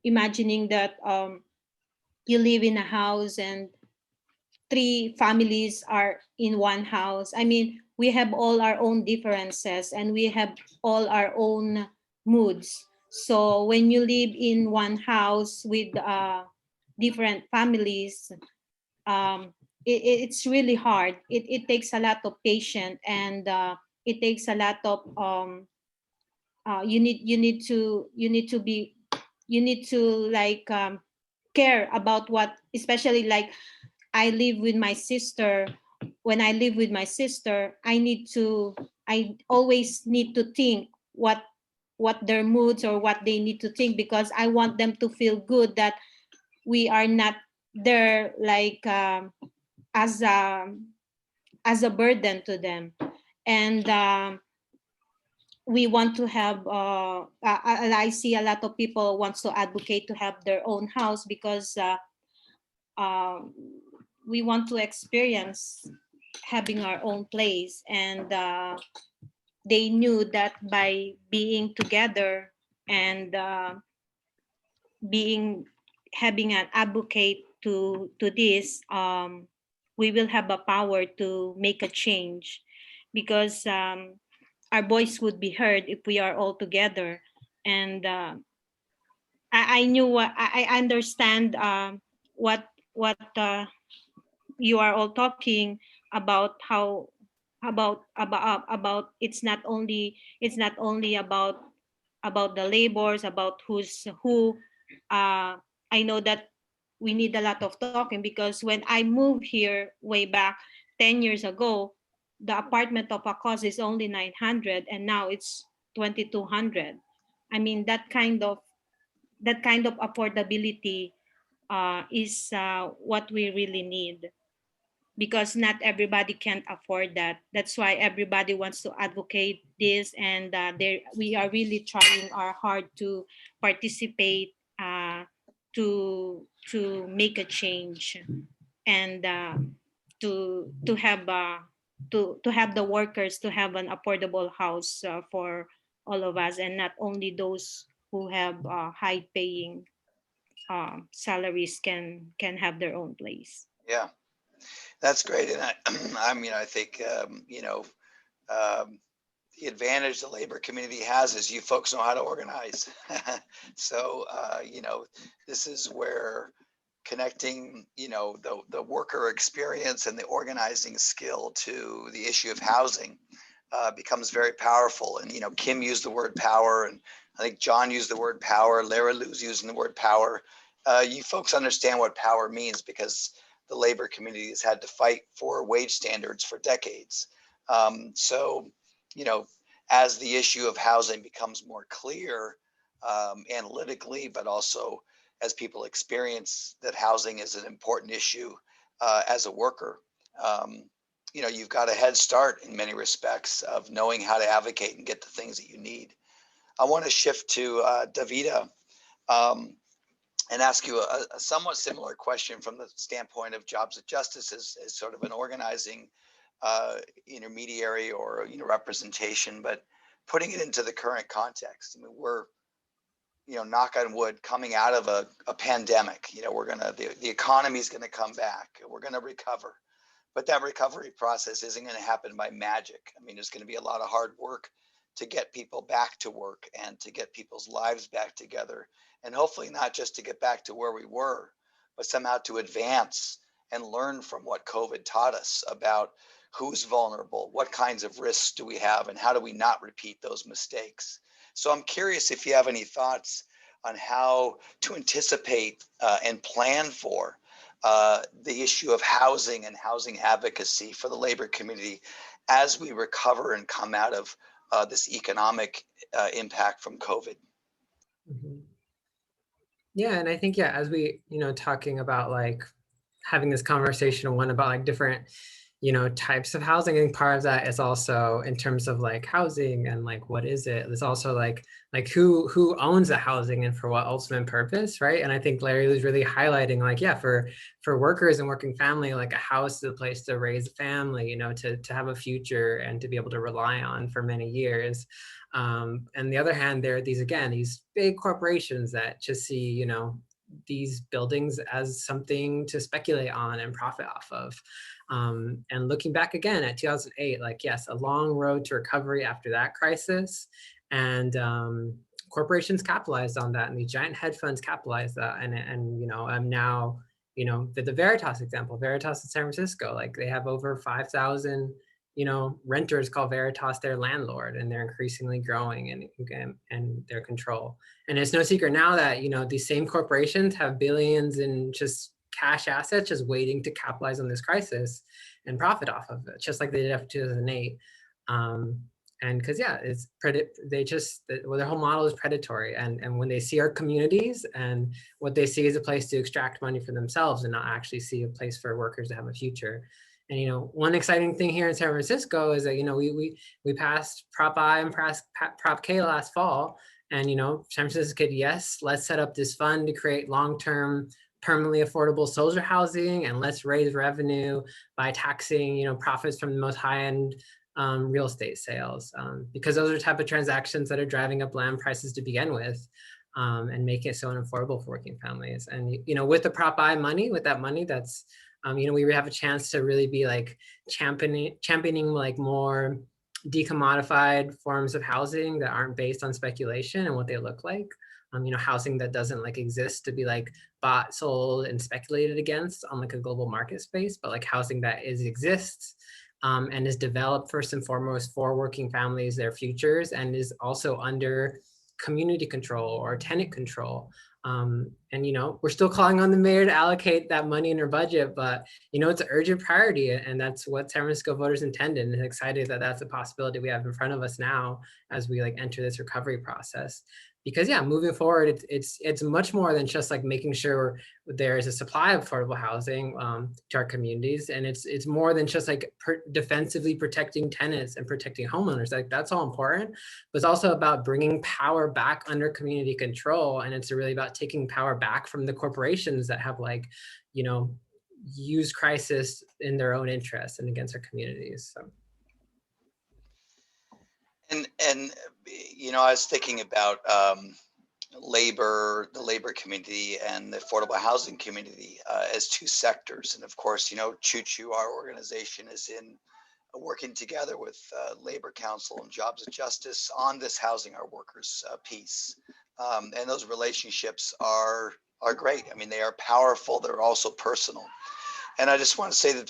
imagining that you live in a house and 3 families are in one house? I mean, we have all our own differences, and we have all our own moods. So when you live in one house with different families, it's really hard. It takes a lot of patience, and it takes a lot of you need to like care about what, especially like I live with my sister. When I live with my sister, I always need to think what their moods or what they need to think, because I want them to feel good that we are not there like as a burden to them. And we want to have I see a lot of people wants to advocate to have their own house, because we want to experience having our own place. And they knew that by being together and having an advocate to this, we will have a power to make a change, because our voice would be heard if we are all together. And I knew what I understand what you are all talking about how about it's not only about the labors, about who's who. I know that we need a lot of talking, because when I moved here way back 10 years ago, the apartment of a cost is only 900, and now it's 2200. I mean, that kind of affordability is what we really need, because not everybody can afford that. That's why everybody wants to advocate this, and we are really trying our hard to participate, to make a change, and to have the workers to have an affordable house for all of us, and not only those who have high paying salaries can have their own place. Yeah, that's great. And I mean, I think, the advantage the labor community has is you folks know how to organize. So, this is where connecting, the worker experience and the organizing skill to the issue of housing becomes very powerful. And, Kim used the word power, and I think John used the word power. Lara Lou's using the word power. You folks understand what power means, because the labor community has had to fight for wage standards for decades. So, as the issue of housing becomes more clear analytically, but also as people experience that housing is an important issue as a worker, you've got a head start in many respects of knowing how to advocate and get the things that you need. I want to shift to Davida and ask you a somewhat similar question from the standpoint of Jobs with Justice as sort of an organizing intermediary or representation, but putting it into the current context. I mean, we're knock on wood, coming out of a pandemic. The economy is gonna come back. We're gonna recover, but that recovery process isn't gonna happen by magic. I mean, there's gonna be a lot of hard work to get people back to work and to get people's lives back together, and hopefully not just to get back to where we were, but somehow to advance and learn from what COVID taught us about who's vulnerable, what kinds of risks do we have, and how do we not repeat those mistakes. So I'm curious if you have any thoughts on how to anticipate and plan for the issue of housing and housing advocacy for the labor community as we recover and come out of this economic impact from COVID. Mhm. Yeah, and I think, yeah, as we, talking about like having this conversation, one about like different, types of housing, and part of that is also in terms of like housing and like what is it? There's also like who owns the housing and for what ultimate purpose, right? And I think Larry was really highlighting like, yeah, for workers and working family, like a house is a place to raise a family, to have a future and to be able to rely on for many years. And the other hand, there are these big corporations that just see, these buildings as something to speculate on and profit off of. And looking back again at 2008, like, yes, a long road to recovery after that crisis. And corporations capitalized on that, and these giant hedge funds capitalized that. And I'm now, the Veritas example, Veritas in San Francisco, like they have over 5,000 renters call Veritas their landlord, and they're increasingly growing and their control. And it's no secret now that, these same corporations have billions in just cash assets just waiting to capitalize on this crisis and profit off of it, just like they did after 2008. And because, yeah, their whole model is predatory. And when they see our communities and what they see is a place to extract money for themselves and not actually see a place for workers to have a future. And, one exciting thing here in San Francisco is that, we passed Prop I and Prop K last fall. And, San Francisco said, yes, let's set up this fund to create long-term, permanently affordable social housing, and let's raise revenue by taxing, profits from the most high-end real estate sales, because those are the type of transactions that are driving up land prices to begin with, and make it so unaffordable for working families. And, with the Prop I money, with that money, that's, we have a chance to really be like championing like more decommodified forms of housing that aren't based on speculation and what they look like. housing that doesn't like exist to be like bought, sold, and speculated against on like a global market space, but like housing that exists and is developed first and foremost for working families, their futures, and is also under community control or tenant control. And, we're still calling on the mayor to allocate that money in her budget, but, it's an urgent priority. And that's what San Francisco voters intended, and excited that that's a possibility we have in front of us now as we like enter this recovery process. Because moving forward, it's much more than just like making sure there is a supply of affordable housing to our communities, and it's more than just like defensively protecting tenants and protecting homeowners. Like that's all important, but it's also about bringing power back under community control, and it's really about taking power back from the corporations that have like, used crisis in their own interests and against our communities. So. And I was thinking about the labor community and the affordable housing community as two sectors. And of course, Choo-Choo, our organization, is working together with Labor Council and Jobs and Justice on this Housing Our Workers piece. And those relationships are great. I mean, they are powerful. They're also personal. And I just want to say that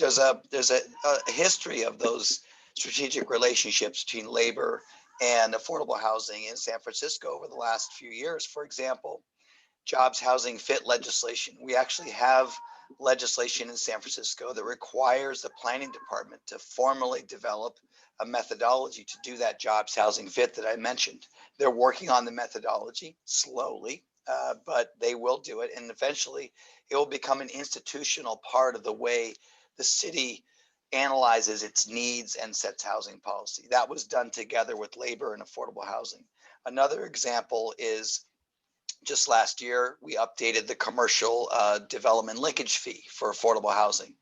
there's a history of those strategic relationships between labor and affordable housing in San Francisco over the last few years. For example, jobs housing fit legislation. We actually have legislation in San Francisco that requires the planning department to formally develop a methodology to do that jobs housing fit that I mentioned. They're working on the methodology slowly, but they will do it. And eventually it will become an institutional part of the way the city analyzes its needs and sets housing policy. That was done together with labor and affordable housing. Another example is just last year, we updated the commercial development linkage fee for affordable housing.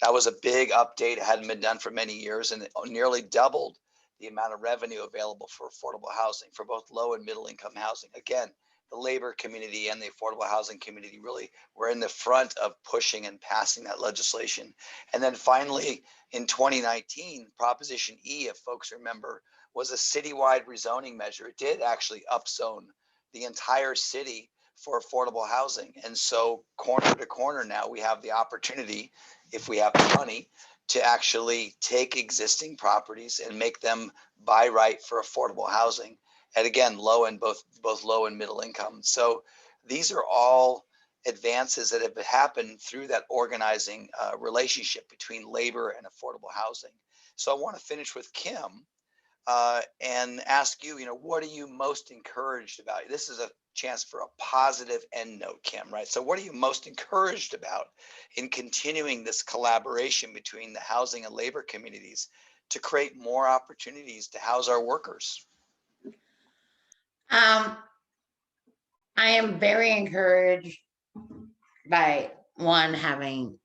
That was a big update. It hadn't been done for many years, and it nearly doubled the amount of revenue available for affordable housing for both low and middle income housing. Again, the labor community and the affordable housing community really were in the front of pushing and passing that legislation. And then finally, in 2019, Proposition E, if folks remember, was a citywide rezoning measure. It did actually upzone the entire city for affordable housing. And so corner to corner now, we have the opportunity, if we have the money, to actually take existing properties and make them by right for affordable housing. And again, both low and middle income. So these are all advances that have happened through that organizing relationship between labor and affordable housing. So I want to finish with Kim and ask you, what are you most encouraged about? This is a chance for a positive end note, Kim, right? So what are you most encouraged about in continuing this collaboration between the housing and labor communities to create more opportunities to house our workers? I am very encouraged by one, having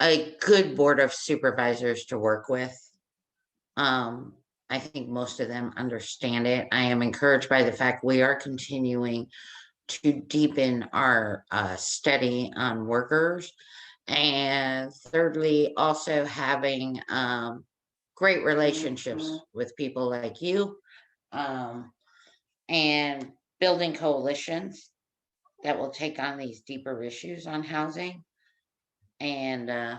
a good board of supervisors to work with. I think most of them understand it. I am encouraged by the fact we are continuing to deepen our study on workers. And thirdly, also having great relationships with people like you, and building coalitions that will take on these deeper issues on housing, and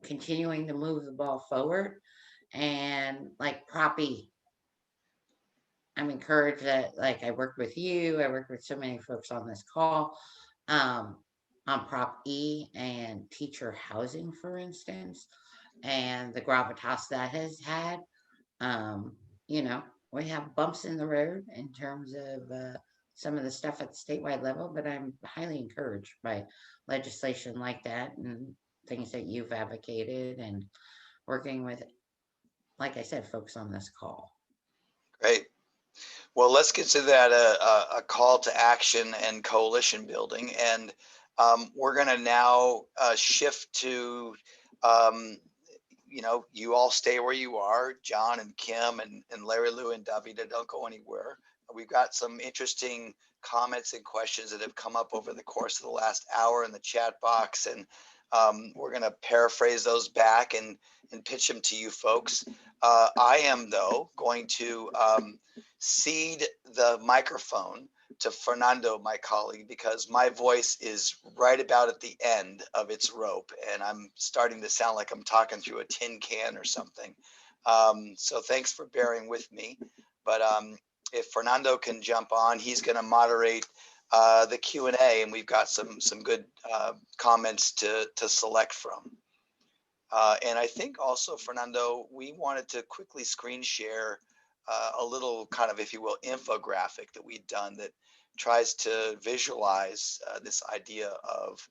continuing to move the ball forward. And like Prop E, I'm encouraged that, like, I worked with you, I worked with so many folks on this call on Prop E and teacher housing, for instance, and the gravitas that has had. We have bumps in the road in terms of some of the stuff at the statewide level, but I'm highly encouraged by legislation like that and things that you've advocated, and working with, like I said, folks on this call. Great. Well, let's consider that a call to action and coalition building. And we're going to now shift to, you all stay where you are. John and Kim and Larry Lou and Davida, don't go anywhere. We've got some interesting comments and questions that have come up over the course of the last hour in the chat box. And we're going to paraphrase those back and pitch them to you folks. I am, though, going to cede the microphone to Fernando, my colleague, because my voice is right about at the end of its rope, and I'm starting to sound like I'm talking through a tin can or something. So thanks for bearing with me. But if Fernando can jump on, he's going to moderate the Q&A, and we've got some good comments to select from. And I think also, Fernando, we wanted to quickly screen share a little kind of, if you will, infographic that we'd done that tries to visualize this idea of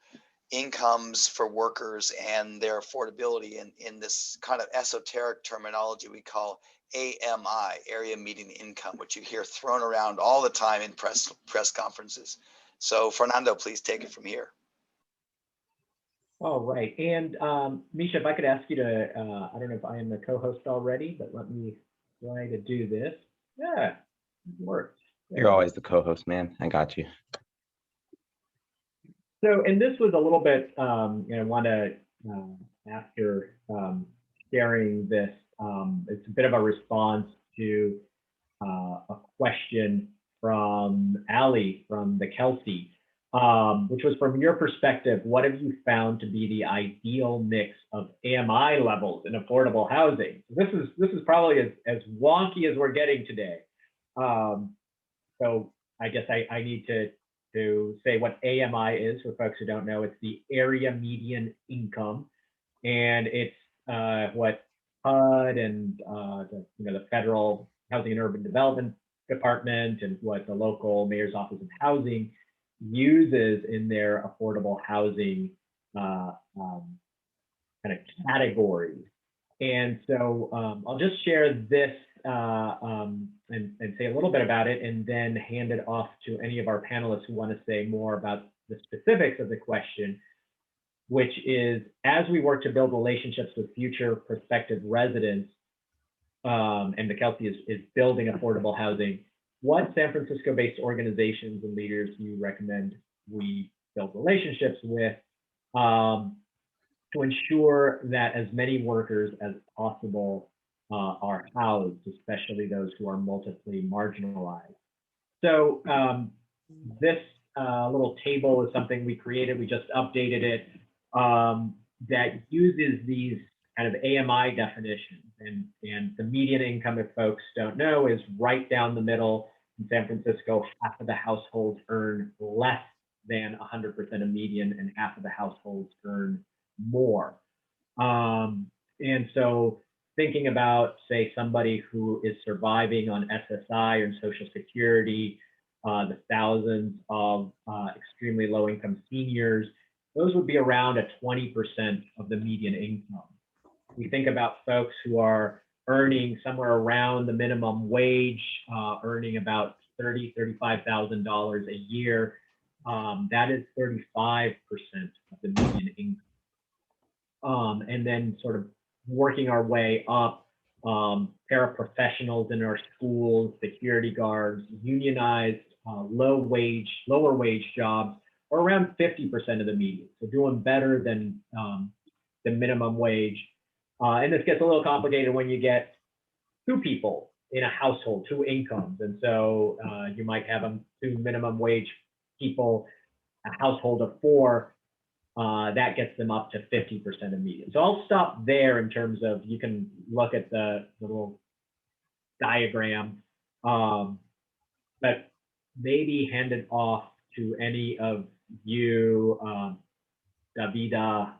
incomes for workers and their affordability in this kind of esoteric terminology we call AMI, area median income, which you hear thrown around all the time in press conferences. So Fernando, please take it from here. All right, and Misha, if I could ask you to, I don't know if I am the co-host already, but let me try to do this. Yeah, it works. You're always the co-host, man. I got you. So, and this was a little bit, I want to, after sharing this, it's a bit of a response to a question from Ali from the Kelsey, which was, from your perspective, what have you found to be the ideal mix of AMI levels in affordable housing? This is probably as wonky as we're getting today. So I guess I need to say what AMI is for folks who don't know. It's the area median income, and it's what HUD and the Federal Housing and Urban Development Department and what the local Mayor's Office of Housing uses in their affordable housing kind of categories. And so I'll just share this and say a little bit about it, and then hand it off to any of our panelists who want to say more about the specifics of the question, which is, as we work to build relationships with future prospective residents, and the Kelsey is building affordable housing, what San Francisco-based organizations and leaders do you recommend we build relationships with to ensure that as many workers as possible are housed, especially those who are multiply marginalized? So this little table is something we created. We just updated it, that uses these kind of AMI definitions. And the median income, if folks don't know, is right down the middle. In San Francisco, half of the households earn less than 100% of median, and half of the households earn more. And so thinking about, say, somebody who is surviving on SSI or Social Security, the thousands of extremely low-income seniors, those would be around 20% of the median income. We think about folks who are earning somewhere around the minimum wage, earning about $30,000–$35,000 a year. That is 35% of the median income. And then sort of working our way up, paraprofessionals in our schools, security guards, unionized, lower wage jobs, are around 50% of the median. So doing better than the minimum wage. And this gets a little complicated when you get two people in a household, two incomes. And so you might have two minimum wage people, a household of four, that gets them up to 50% of median. So I'll stop there in terms of, you can look at the little diagram, but maybe hand it off to any of you, Davida,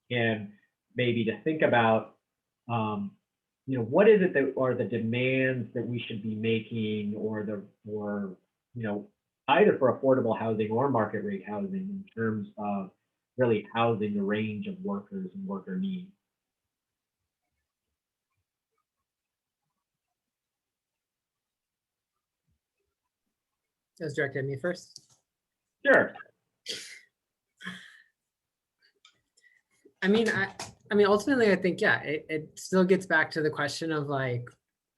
and maybe to think about, what is it that are the demands that we should be making, or either for affordable housing or market rate housing, in terms of really housing the range of workers and worker needs. That's directed at me first. Sure. I mean, ultimately, I think, yeah, it still gets back to the question of like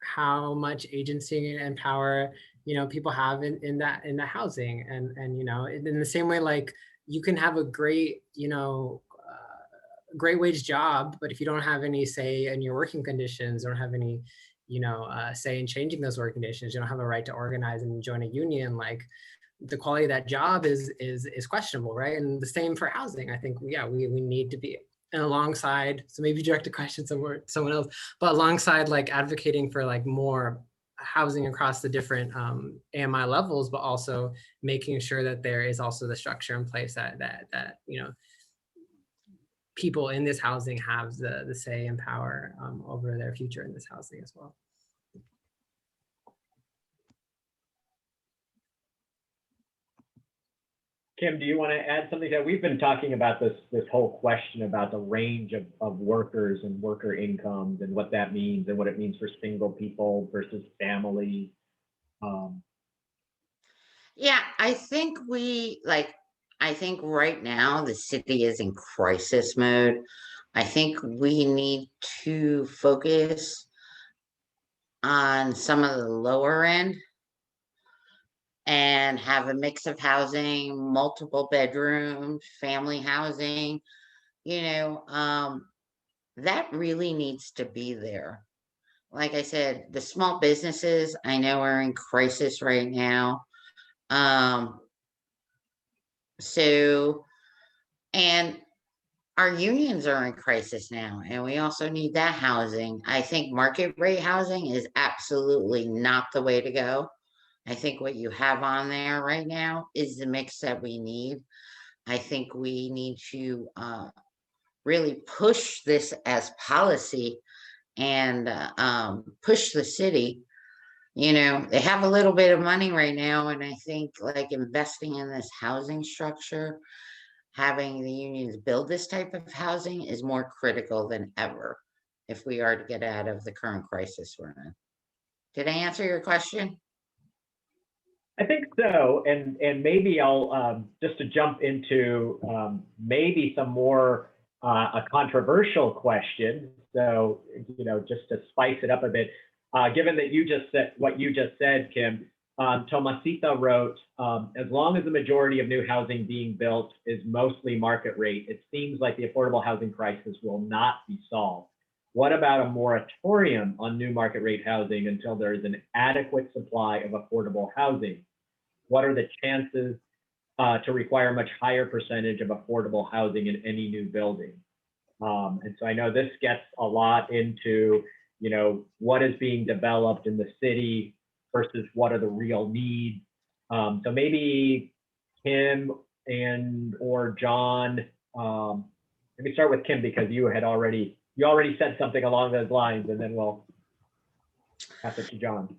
how much agency and power, people have in that housing, and in the same way, like you can have a great, great wage job, but if you don't have any say in your working conditions, or have any, say in changing those work conditions. You don't have a right to organize and join a union. Like, the quality of that job is questionable, right? And the same for housing. I think, yeah, we need to be, and alongside, so maybe direct a question somewhere, someone else, but alongside like advocating for like more housing across the different AMI levels, but also making sure that there is also the structure in place that people in this housing have the say and power over their future in this housing as well. Kim, do you want to add something? That we've been talking about this whole question about the range of workers and worker incomes and what that means and what it means for single people versus families. Yeah, I think right now the city is in crisis mode. I think we need to focus on some of the lower end and have a mix of housing, multiple bedrooms, family housing, that really needs to be there. Like I said, the small businesses I know are in crisis right now. And our unions are in crisis now, and we also need that housing. I think market rate housing is absolutely not the way to go. I think what you have on there right now is the mix that we need. I think we need to really push this as policy and push the city. They have a little bit of money right now, and I think like investing in this housing structure, having the unions build this type of housing is more critical than ever if we are to get out of the current crisis we're in. Did I answer your question? I think so, and maybe I'll just to jump into maybe some more a controversial question. So just to spice it up a bit, given that you just said what you just said, Kim, Tomasita wrote, as long as the majority of new housing being built is mostly market rate, it seems like the affordable housing crisis will not be solved. What about a moratorium on new market rate housing until there is an adequate supply of affordable housing? What are the chances to require a much higher percentage of affordable housing in any new building? And so I know this gets a lot into, what is being developed in the city versus what are the real needs. So maybe Kim or John, let me start with Kim because you already said something along those lines, and then we'll pass it to John.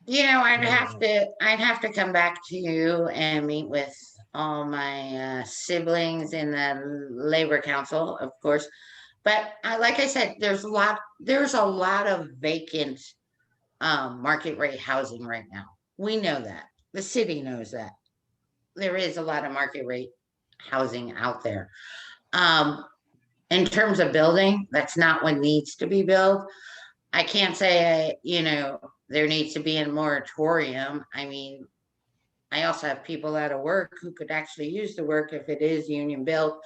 I'd have to come back to you and meet with all my siblings in the Labor Council, of course. But like I said, there's a lot of vacant market rate housing right now. We know that. The city knows that. There is a lot of market rate housing out there. In terms of building, that's not what needs to be built. I can't say, there needs to be a moratorium. I mean, I also have people out of work who could actually use the work if it is union built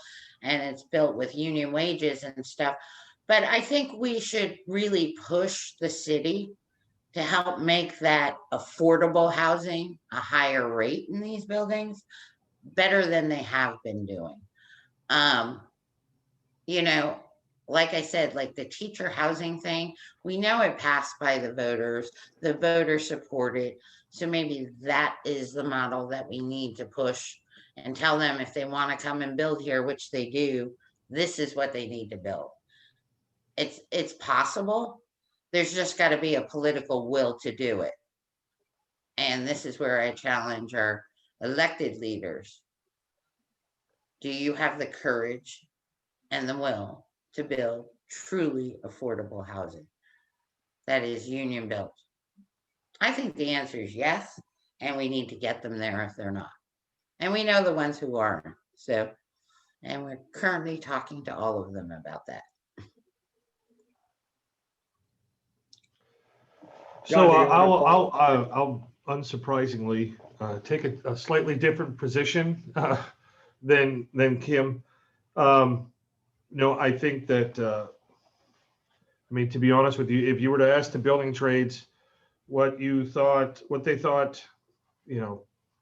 and it's built with union wages and stuff. But I think we should really push the city to help make that affordable housing a higher rate in these buildings, better than they have been doing. Like I said, like the teacher housing thing, we know it passed by the voters support it. So maybe that is the model that we need to push and tell them if they want to come and build here, which they do, this is what they need to build. It's possible. There's just got to be a political will to do it. And this is where I challenge our elected leaders. Do you have the courage and the will to build truly affordable housing that is union built? I think the answer is yes, and we need to get them there if they're not. And we know the ones who are. And we're currently talking to all of them about that. So I'll unsurprisingly take a slightly different position than Kim. I think that I mean, to be honest with you, if you were to ask the building trades what they thought,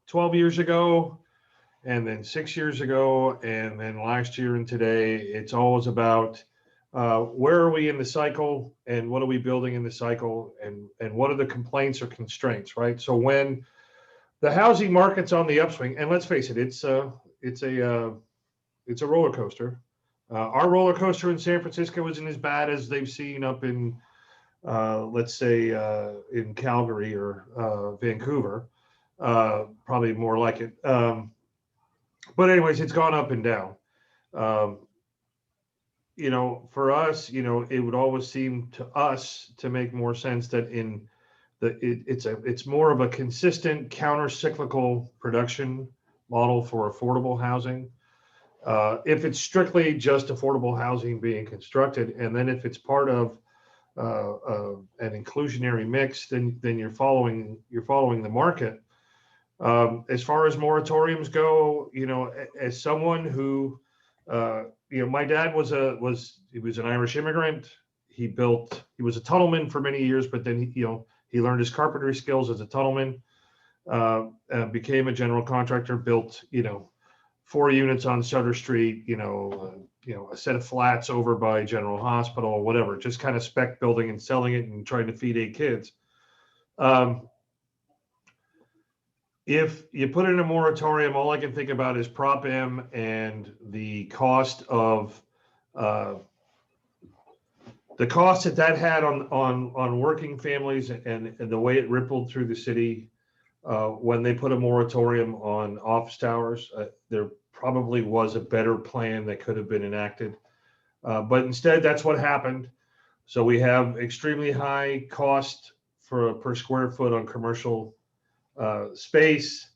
12 years ago, and then 6 years ago, and then last year and today, it's always about where are we in the cycle, and what are we building in the cycle, and what are the complaints or constraints, right? So when the housing market's on the upswing, and let's face it, it's a roller coaster. Our roller coaster in San Francisco isn't as bad as they've seen up in, let's say, in Calgary or Vancouver. Probably more like it. But anyways, it's gone up and down. For us, it would always seem to us to make more sense that it's more of a consistent counter-cyclical production model for affordable housing. If it's strictly just affordable housing being constructed, and then if it's part of an inclusionary mix, then you're following the market. As far as moratoriums go, as someone who, my dad was an Irish immigrant. He was a tunnelman for many years, but then he learned his carpentry skills as a tunnelman, became a general contractor, built 4 units on Sutter Street, a set of flats over by General Hospital or whatever, just kind of spec building and selling it and trying to feed 8 kids. If you put in a moratorium, all I can think about is Prop M and the cost that had on working families and the way it rippled through the city. When they put a moratorium on office towers, there probably was a better plan that could have been enacted. But instead, that's what happened. So we have extremely high cost per square foot on commercial space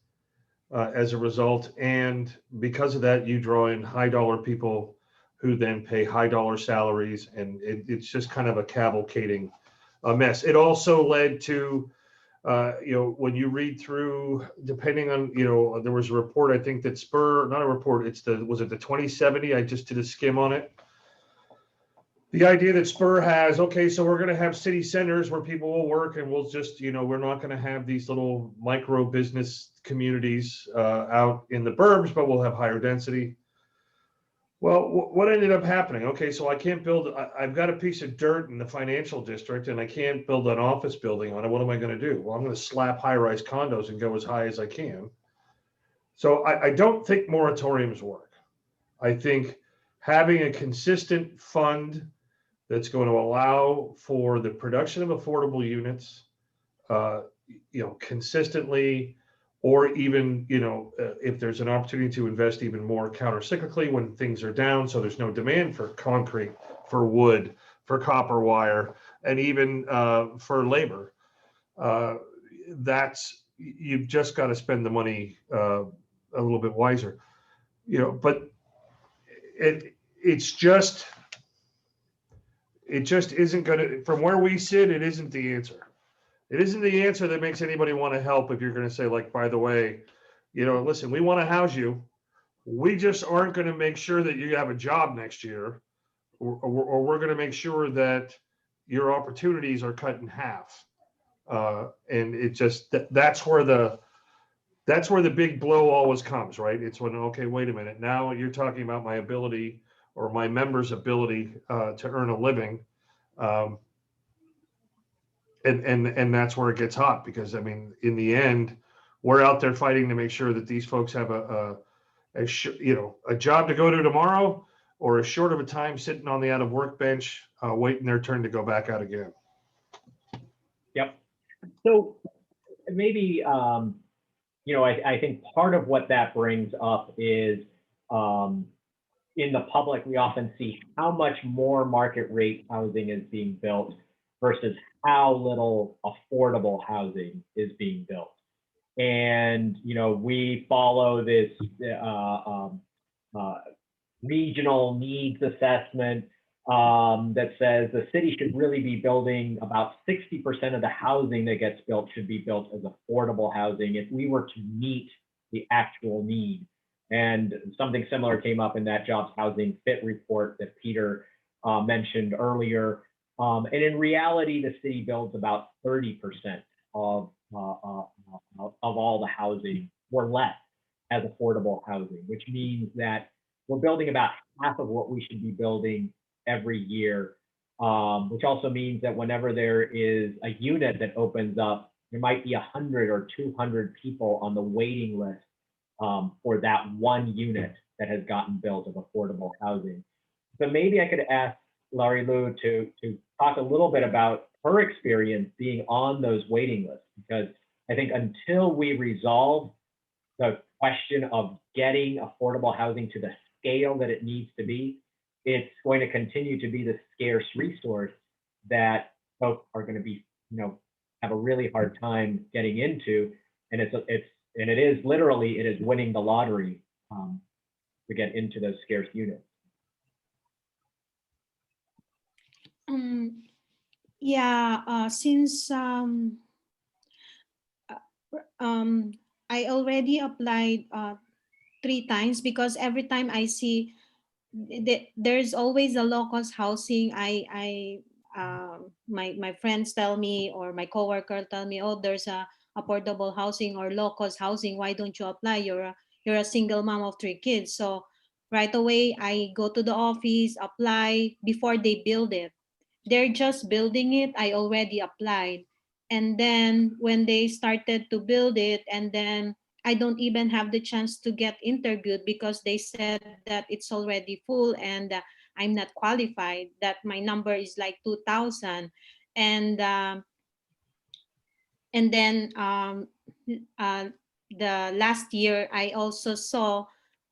as a result. And because of that, you draw in high dollar people who then pay high dollar salaries. And it's just kind of a cavalcading mess. It also led to when you read through, depending on, there was a report, I think that not a report, was it the 2070? I just did a skim on it. The idea that Spur has, okay, so we're going to have city centers where people will work, and we'll just, we're not going to have these little micro business communities out in the burbs, but we'll have higher density. Well, what ended up happening? Okay, so I can't I've got a piece of dirt in the financial district and I can't build an office building on it. What am I going to do? Well, I'm going to slap high-rise condos and go as high as I can. So I don't think moratoriums work. I think having a consistent fund that's going to allow for the production of affordable units, consistently, or even, if there's an opportunity to invest even more counter-cyclically when things are down, so there's no demand for concrete, for wood, for copper wire, and even for labor. You've just got to spend the money a little bit wiser, but it just isn't going to, from where we sit, it isn't the answer. It isn't the answer that makes anybody want to help if you're going to say, like, by the way, listen, we want to house you. We just aren't going to make sure that you have a job next year, or we're going to make sure that your opportunities are cut in half. And it just, that's where the big blow always comes, right? It's when, okay, wait a minute. Now you're talking about my ability or my members' ability to earn a living. And that's where it gets hot, because I mean, in the end, we're out there fighting to make sure that these folks have a job to go to tomorrow, or as short of a time sitting on the out of work bench, waiting their turn to go back out again. Yep. So maybe, I think part of what that brings up is in the public, we often see how much more market rate housing is being built versus how little affordable housing is being built. And, we follow this regional needs assessment that says the city should really be building about 60% of the housing that gets built should be built as affordable housing if we were to meet the actual need. And something similar came up in that jobs housing fit report that Peter mentioned earlier. And in reality, the city builds about 30% of all the housing or less as affordable housing, which means that we're building about half of what we should be building every year, which also means that whenever there is a unit that opens up, there might be 100 or 200 people on the waiting list for that one unit that has gotten built of affordable housing. So maybe I could ask Laurie Lou to talk a little bit about her experience being on those waiting lists, because I think until we resolve the question of getting affordable housing to the scale that it needs to be, it's going to continue to be the scarce resource that folks are going to be, have a really hard time getting into, and it is literally winning the lottery to get into those scarce units. Since I already applied 3 times, because every time I see there's always a low-cost housing, my friends tell me, or my coworker tell me, oh, there's a affordable housing or low-cost housing, why don't you apply? You're a single mom of 3 kids. So right away I go to the office, apply before they build it. They're just building it, I already applied. And then when they started to build it, and then I don't even have the chance to get interviewed because they said that it's already full and I'm not qualified, that my number is like 2,000. And then the last year I also saw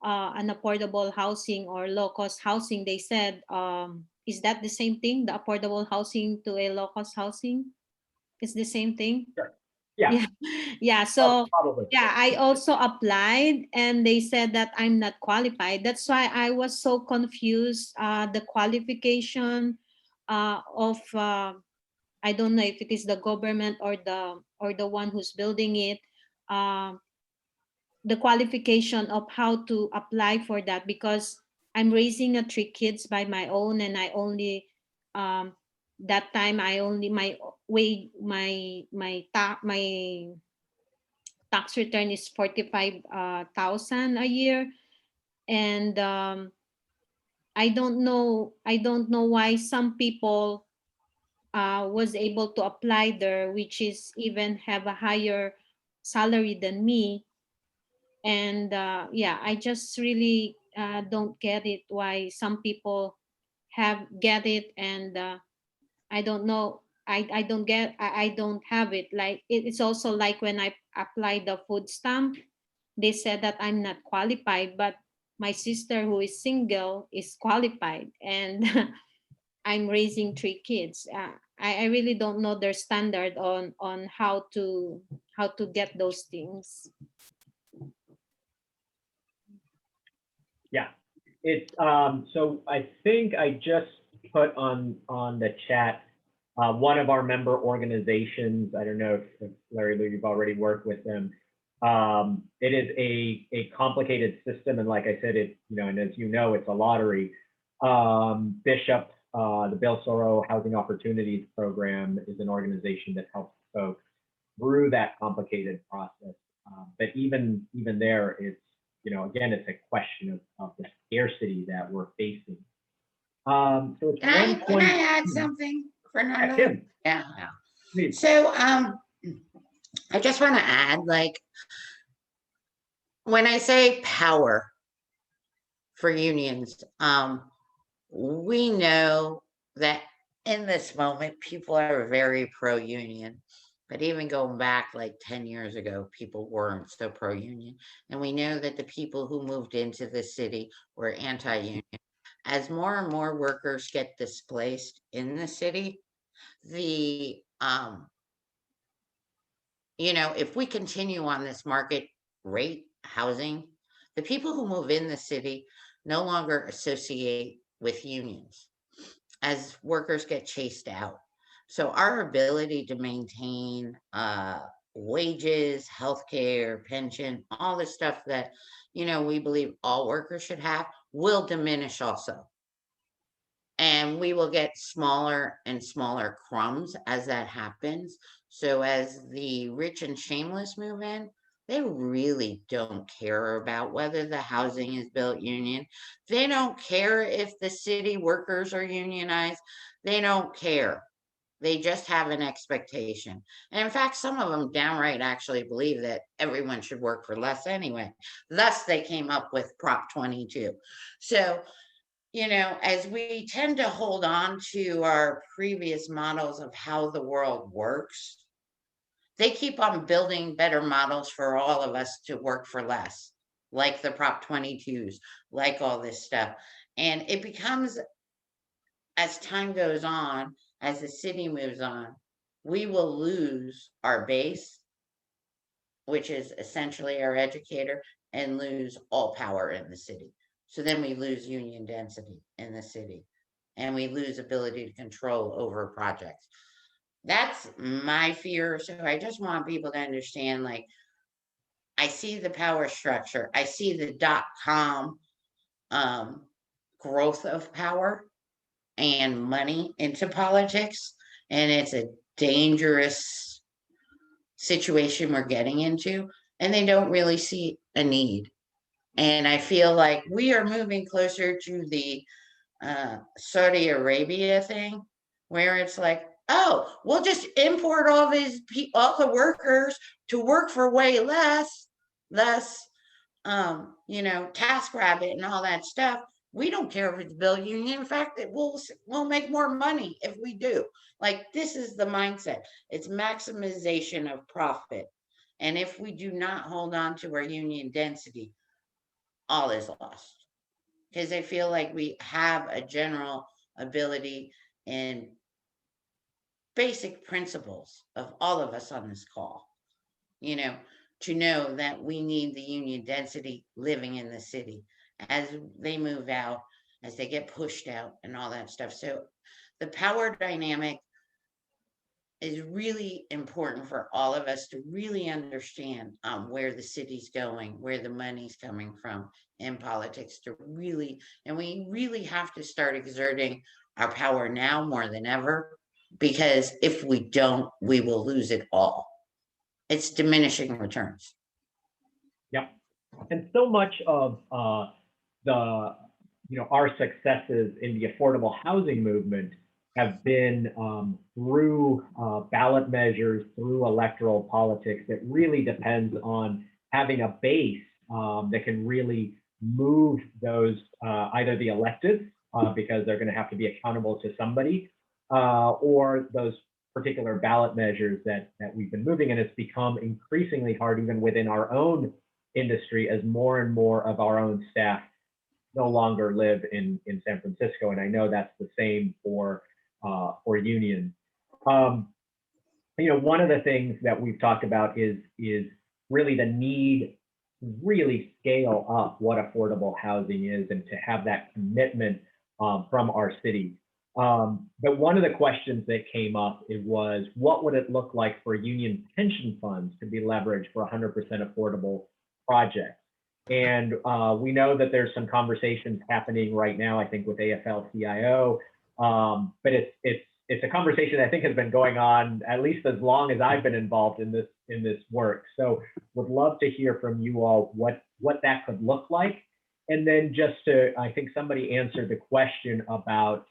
an affordable housing or low-cost housing. They said, is that the same thing, the affordable housing to a low-cost housing? It's the same thing? Sure. Yeah. Yeah. So probably. yeah, I also applied and they said that I'm not qualified. That's why I was so confused. The qualification of I don't know if it is the government or the one who's building it. The qualification of how to apply for that, because I'm raising 3 kids by my own, and I only that time I only my tax return is 45,000 a year, and I don't know why some people was able to apply there, which is even have a higher salary than me. And yeah, I just really don't get it, why some people get it, and I don't know. I don't have it. Like it's also like when I applied the food stamp, they said that I'm not qualified, but my sister who is single is qualified, and I'm raising 3 kids. I really don't know their standard on how to get those things. Yeah, it's so I think I just put on the chat one of our member organizations. I don't know if Larry Lou, you've already worked with them. It is a complicated system, and like I said, and as you know, it's a lottery. Bishop, the Bill Soro Housing Opportunities Program, is an organization that helps folks through that complicated process. But even there, it's again, it's a question of the scarcity that we're facing. So it's Can I add something, Fernando? Yeah. Please. So I just want to add, like, when I say power for unions, we know that in this moment, people are very pro-union. But even going back like 10 years ago, people weren't so pro-union. And we know that the people who moved into the city were anti-union. As more and more workers get displaced in the city, if we continue on this market rate housing, the people who move in the city no longer associate with unions as workers get chased out. So our ability to maintain wages, healthcare, pension, all the stuff that, we believe all workers should have will diminish also. And we will get smaller and smaller crumbs as that happens. So as the rich and shameless move in, they really don't care about whether the housing is built union. They don't care if the city workers are unionized. They don't care. They just have an expectation. And in fact, some of them downright actually believe that everyone should work for less anyway. Thus, they came up with Prop 22. So, as we tend to hold on to our previous models of how the world works, they keep on building better models for all of us to work for less, like the Prop 22s, like all this stuff. And it becomes, as time goes on, as the city moves on, we will lose our base, which is essentially our educator, and lose all power in the city. So then we lose union density in the city, and we lose ability to control over projects. That's my fear. So I just want people to understand, like, I see the power structure. I see the .com growth of power and money into politics. And it's a dangerous situation we're getting into. And they don't really see a need. And I feel like we are moving closer to the Saudi Arabia thing, where it's like, oh, we'll just import all the workers to work for way less, task rabbit and all that stuff. We don't care if it's built union. In fact, we'll make more money if we do. Like, this is the mindset. It's maximization of profit. And if we do not hold on to our union density, all is lost. Because I feel like we have a general ability and basic principles of all of us on this call, to know that we need the union density living in the city as they move out, as they get pushed out and all that stuff. So the power dynamic is really important for all of us to really understand where the city's going, where the money's coming from in politics, and we really have to start exerting our power now more than ever, because if we don't, we will lose it all. It's diminishing returns. Yep. And so much of our successes in the affordable housing movement have been through ballot measures, through electoral politics that really depends on having a base that can really move those, either the elected, because they're going to have to be accountable to somebody, or those particular ballot measures that we've been moving. And it's become increasingly hard even within our own industry as more and more of our own staff no longer live in San Francisco. And I know that's the same for unions. One of the things that we've talked about is really the need to really scale up what affordable housing is and to have that commitment from our city. But one of the questions that came up, was what would it look like for union pension funds to be leveraged for 100% affordable projects? And we know that there's some conversations happening right now, I think, with AFL-CIO, but it's a conversation I think has been going on at least as long as I've been involved in this work. So would love to hear from you all what that could look like. And then I think somebody answered the question about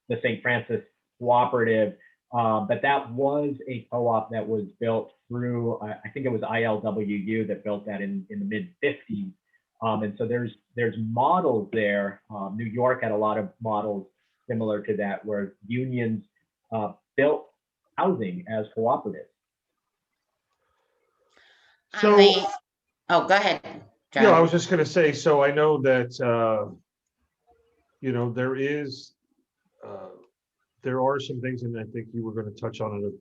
the St. Francis Cooperative, but that was a co-op that was built through, I think it was ILWU that built that in the mid-50s. And so there's models there. New York had a lot of models similar to that, where unions built housing as cooperatives. So, go ahead, John. I was just going to say, so I know that, there are some things, and I think you were going to touch on it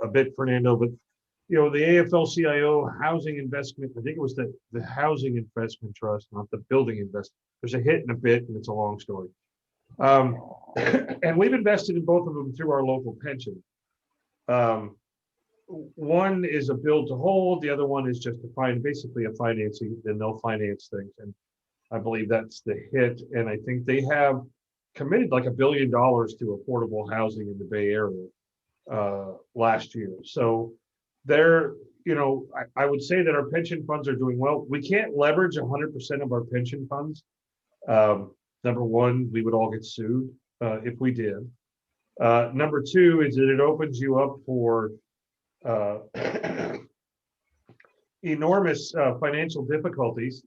a bit, Fernando, but, the AFL-CIO housing investment, I think it was the Housing Investment Trust, not the Building Investment. There's a hit and a bit, and it's a long story. And we've invested in both of them through our local pension. One is a build to hold, the other one is just basically a financing, and they'll finance things. And I believe that's the hit. And I think they have committed like $1 billion to affordable housing in the Bay Area last year. So there, you know, I would say that our pension funds are doing well. We can't leverage 100% of our pension funds. Number one, we would all get sued if we did. Number two is that it opens you up for enormous financial difficulties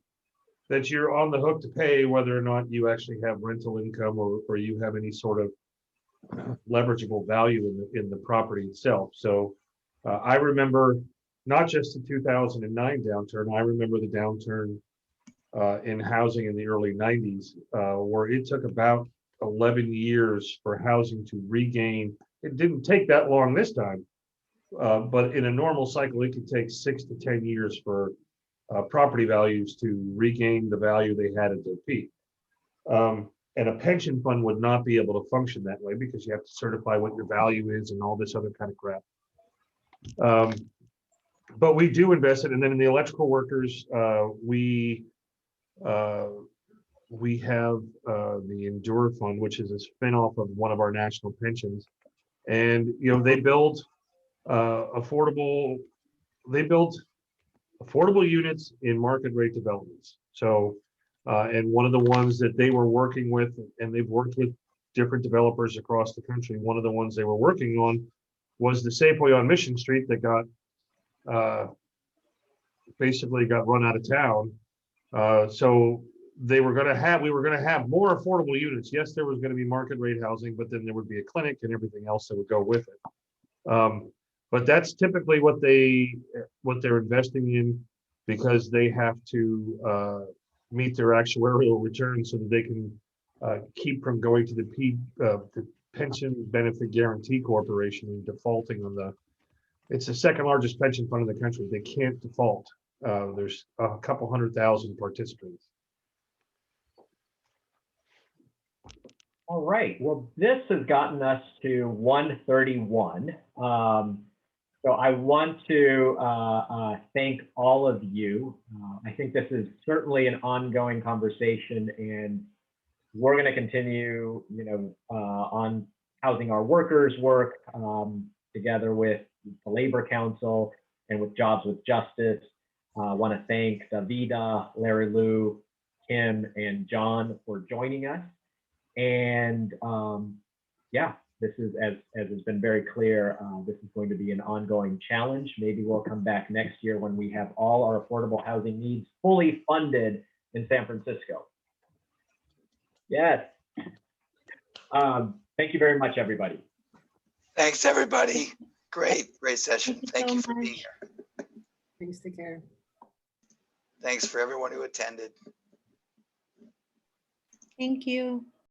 that you're on the hook to pay, whether or not you actually have rental income or you have any sort of leverageable value in the property itself. So I remember not just the 2009 downturn, I remember the downturn in housing in the early 90s, where it took about 11 years for housing to regain. It didn't take that long this time, but in a normal cycle, it could take 6 to 10 years for property values to regain the value they had at their peak. And a pension fund would not be able to function that way because you have to certify what your value is and all this other kind of crap. But we do invest it. And then in the electrical workers, we have the Endure Fund, which is a spinoff of one of our national pensions. And, you know, they build affordable units in market rate developments. So, and one of the ones that they were working with, and they've worked with different developers across the country, one of the ones they were working on was the Safeway on Mission Street that got basically got run out of town. So we were going to have more affordable units. Yes, there was going to be market rate housing, but then there would be a clinic and everything else that would go with it. But that's typically what they're investing in, because they have to meet their actuarial returns so that they can keep from going to the Pension Benefit Guaranty Corporation and defaulting on it's the second largest pension fund in the country. They can't default. There's a couple 100,000 participants. All right. Well, this has gotten us to 1:31. So I want to thank all of you. I think this is certainly an ongoing conversation, and we're going to continue, on housing our workers work together with the Labor Council and with Jobs with Justice. I want to thank Davida, Larry Lou, Kim, and John for joining us. And yeah, this is, as has been very clear, this is going to be an ongoing challenge. Maybe we'll come back next year when we have all our affordable housing needs fully funded in San Francisco. Yes. Thank you very much, everybody. Thanks, everybody. Great session. Thank you for being here. Thanks, take care. Thanks for everyone who attended. Thank you.